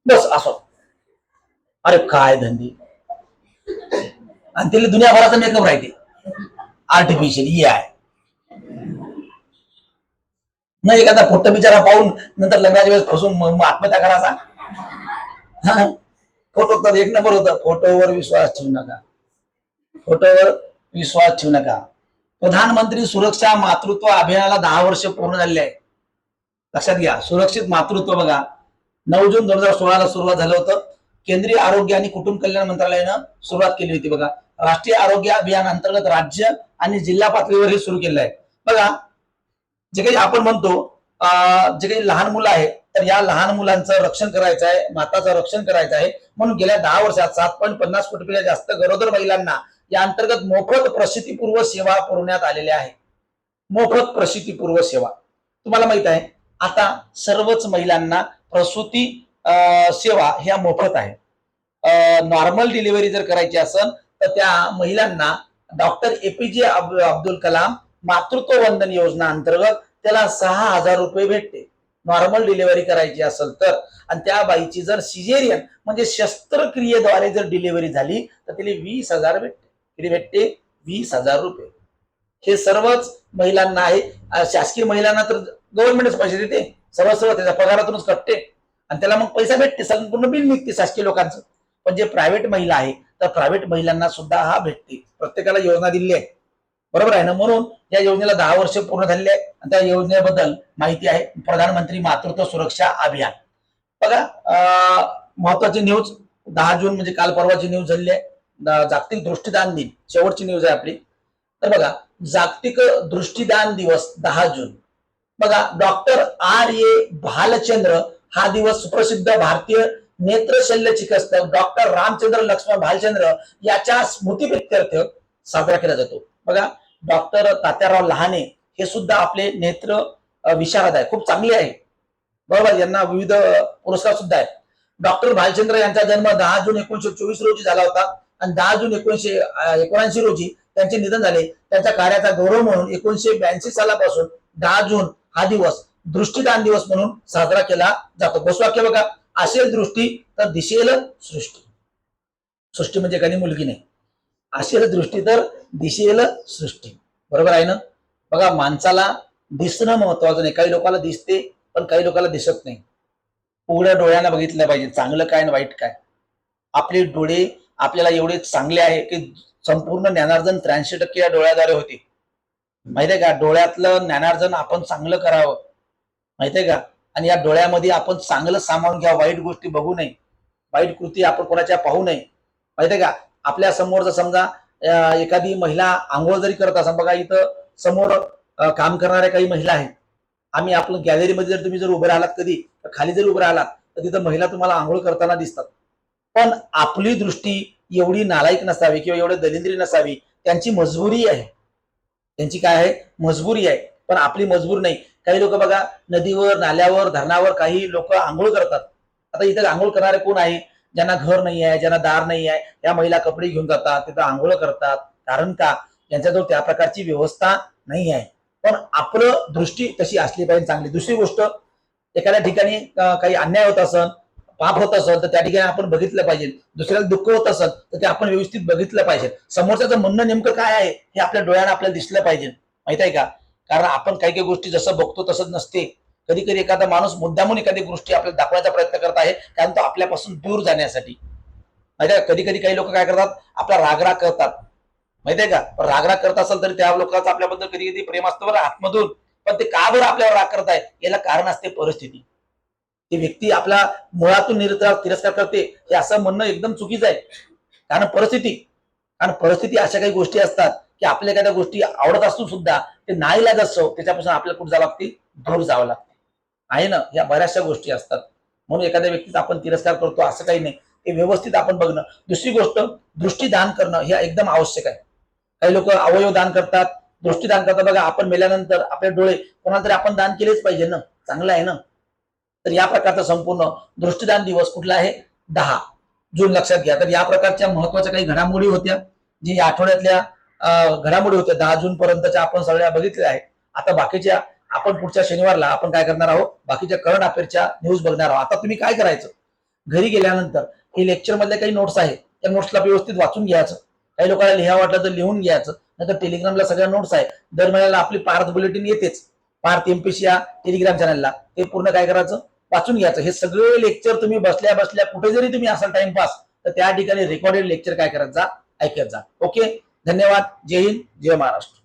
बस असो. अरे काय धंदे, आणि त्याला दुनियाभराचा मेकअप राहते, आर्टिफिशियल आहे. नाही एखादा फोटो बिचारा पाहून नंतर लग्नाच्या वेळेस फसून आत्महत्या करायचा. फोटो तर एक नंबर होता, फोटोवर विश्वास ठेवू नका, फोटोवर विश्वास ठेवू नका. प्रधानमंत्री सुरक्षा मातृत्व अभियानाला 10 वर्ष पूर्ण झालेले आहे. लक्षात घ्या, सुरक्षित मातृत्व बघा, 9 जून 2016 सुरुवात झालं होतं. केंद्रीय आरोग्य आणि कुटुंब कल्याण मंत्रालयानं सुरुवात केली होती बघा. राष्ट्रीय आरोग्य अभियान अंतर्गत राज्य आणि जिल्हा पातळीवर हे सुरू केलं आहे बघा. जे काही आपण म्हणतो, जे काही लहान मुलं आहेत, तर या लहान मुलांचं रक्षण करायचं आहे, माताचं रक्षण करायचं आहे, म्हणून गेल्या 10 वर्षात 7.50 कोटीपेक्षा जास्त गरोदर महिलांना या अंतर्गत मोफत प्रसूतीपूर्व सेवा पुरवण्यात आलेल्या आहे. मोफत प्रसूतीपूर्व सेवा, तुम्हाला माहित आहे आता सर्वच महिलांना प्रसूती सेवा ह्या मोफत आहे. नॉर्मल डिलिव्हरी जर करायची असेल तर त्या महिलांना डॉक्टर एपीजे अब्दुल कलाम मातृत्व वंदन योजना अंतर्गत त्याला 6,000 रुपये भेटते, नॉर्मल डिलिव्हरी करायची असेल तर. आणि त्या बाईची जर सिजेरियन म्हणजे शस्त्रक्रियेद्वारे जर डिलिव्हरी झाली तर तिला 20,000 भेटते. किती भेटते? 20,000 रुपये. हे सर्वच महिलांना आहे. शासकीय महिलांना तर गव्हर्नमेंटच पैसे देते, सर्व त्याच्या पगारातूनच कटते, आणि त्याला मग पैसा भेटते, संपूर्ण बिल निघते शासकीय लोकांचं. पण जे प्रायव्हेट महिला आहे तर प्रायव्हेट महिलांना सुद्धा हा भेटते, प्रत्येकाला योजना दिली आहे. बरोबर आहे ना? म्हणून या योजनेला 10 वर्ष पूर्ण झालेली आहे. आणि त्या योजनेबद्दल माहिती आहे, प्रधानमंत्री मातृत्व सुरक्षा अभियान. बघा, महत्वाची न्यूज 10 जून म्हणजे काल परवाची न्यूज झालेली आहे. जागतिक दृष्टिदान दिन, शेवटची न्यूज आहे आपली. तर बघा, जागतिक दृष्टिदान दिवस 10 जून. बघा, डॉक्टर R.A. भालचंद्र हा दिवस सुप्रसिद्ध भारतीय नेत्र शल्य चिकित्सक डॉक्टर रामचंद्र लक्ष्मण भालचंद्र याच्या स्मृतीप्रित्यर्थ साजरा केला जातो. बघा, डॉक्टर तात्याराव लहाने हे सुद्धा आपले नेत्र विशारद आहे, खूप चांगले आहे. बरोबर, यांना विविध पुरस्कार सुद्धा आहेत. डॉक्टर भालचंद्र यांचा जन्म 10 जून 1924 रोजी झाला होता आणि 10 जून 1979 रोजी त्यांचे निधन झाले. त्यांच्या कार्याचा गौरव म्हणून 1982 सालापासून 10 जून हा दिवस दृष्टीदान दिवस म्हणून साजरा केला जातो. घोषवाक्य बघा, असेल दृष्टी तर दिसेल सृष्टी. सृष्टी म्हणजे काही मुलगी नाही, असेल दृष्टी तर दिसेल सृष्टी. बरोबर आहे ना? बघा, माणसाला दिसणं महत्वाचं नाही. काही लोकांना दिसते पण काही लोकांना दिसत नाही. उघड्या डोळ्यानं बघितलं पाहिजे चांगलं काय आणि वाईट काय. आपले डोळे आपल्याला एवढे चांगले आहे की संपूर्ण ज्ञानार्जन 83% या डोळ्याद्वारे होते. माहितीये का? डोळ्यातलं ज्ञानार्जन आपण चांगलं करावं, माहितीये का? आणि या डोळ्यामध्ये आपण चांगलं सामावून घ्या, वाईट गोष्टी बघू नये, वाईट कृती आपण कोणाच्या पाहू नये. माहितीये का? आपल्या समोर जर समजा एखादी महिला आंघोळ जरी करत असाल, बघा इथं समोर काम करणाऱ्या काही महिला आहेत. आम्ही आपलं गॅलरीमध्ये जर तुम्ही जर उभे राहिलात कधी, खाली जरी उभे राहिलात तर तिथं महिला तुम्हाला आंघोळ करताना दिसतात. पण आपली दृष्टी एवढी नालायक नसावी किंवा एवढी दलिंद्री नसावी. त्यांची मजबुरी आहे, त्यांची काय आहे? मजबुरी आहे. पण आपली मजबूर नाही. काही लोक बघा नदीवर, नाल्यावर, धरणावर काही लोक आंघोळ करतात. आता इथं आंघोळ करणारे कोण आहे? ज्यांना घर नाही आहे, ज्यांना दार नाही आहे, त्या महिला कपडे घेऊन जातात, तिथं आंघोळ करतात. कारण का? त्यांच्याजवळ त्या प्रकारची व्यवस्था नाही आहे. पण आपलं दृष्टी तशी असली पाहिजे चांगली. दुसरी गोष्ट, एखाद्या ठिकाणी काही अन्याय होत असेल, पाप होत असेल तर त्या ठिकाणी आपण बघितलं पाहिजे. दुसऱ्याला दुःख होत असेल तर ते आपण व्यवस्थित बघितलं पाहिजे. समोरच्याचं म्हणणं नेमकं काय आहे हे आपल्या डोळ्यानं आपल्याला दिसलं पाहिजे. माहित आहे का? कारण आपण काही काही गोष्टी जसं बघतो तसंच नसते. कधी कधी एखादा माणूस मुद्दामून एखादी गोष्टी आपल्याला दाखवायचा प्रयत्न करत आहे, कारण तो आपल्यापासून दूर जाण्यासाठी. माहिती आहे? कधी कधी काही लोक काय करतात? आपला रागराग करतात. माहितीये का? रागराग करत असेल तर त्या लोकांचं आपल्याबद्दल कधी कधी प्रेम असतं बरं आतमधून, पण ते का बरं आपल्यावर राग करत आहे याला कारण असते परिस्थिती. ती व्यक्ती आपला मुळातून तिरस्कार करते हे असं म्हणणं एकदम चुकीचं आहे. कारण परिस्थिती अशा काही गोष्टी असतात की आपल्या एखाद्या गोष्टी आवडत असून सुद्धा ते नाईलाज असतो, त्याच्यापासून आपल्याला कुठे जावं लागते? दूर जावं लागते. आहे ना? या बऱ्याचशा गोष्टी असतात. म्हणून एखाद्या व्यक्तीचा आपण तिरस्कार करतो असं काही नाही. ते व्यवस्थित आपण बघणं. दुसरी गोष्ट, दृष्टीदान करणं हे एकदम आवश्यक आहे. काही लोक अवयव दान करतात, दृष्टीदान करतात. बघा, आपण मेल्यानंतर आपले डोळे कोणाला तरी आपण दान केलेच पाहिजे ना, चांगलं आहे ना. तर या प्रकारचा संपूर्ण दृष्टीदान दिवस कुठला आहे? 10 जून लक्षात घ्या. तर या प्रकारच्या महत्वाच्या काही घडामोडी होत्या, जी या आठवड्यातल्या घडामोडी होत्या 10 जून पर्यंतच्या आपण सगळ्या बघितल्या आहेत. आता बाकीच्या आपण पुढच्या शनिवारला आपण काय करणार आहोत? बाकीच्या करंट अफेअरच्या न्यूज बघणार आहोत. आता तुम्ही काय करायचं? घरी गेल्यानंतर हे लेक्चर मधले काही नोट्स आहेत, त्या नोट्सला व्यवस्थित वाचून घ्यायचं. काही लोकांना लिहा वाटलं तर लिहून घ्यायचं, नाहीतर टेलिग्रामला सगळ्या नोट्स आहे. दर महिन्याला आपली पार्थ बुलेटिन येतेच, पार्थ एमपीसी या टेलिग्राम चॅनलला. ते पूर्ण काय करायचं? वाचून घ्यायचं. हे सगळे लेक्चर तुम्ही बसल्या बसल्या कुठे जरी तुम्ही असाल टाइमपास, तर त्या ठिकाणी रेकॉर्डेड लेक्चर काय करत जा? ऐकत जा. ओके, धन्यवाद. जय हिंद, जय महाराष्ट्र.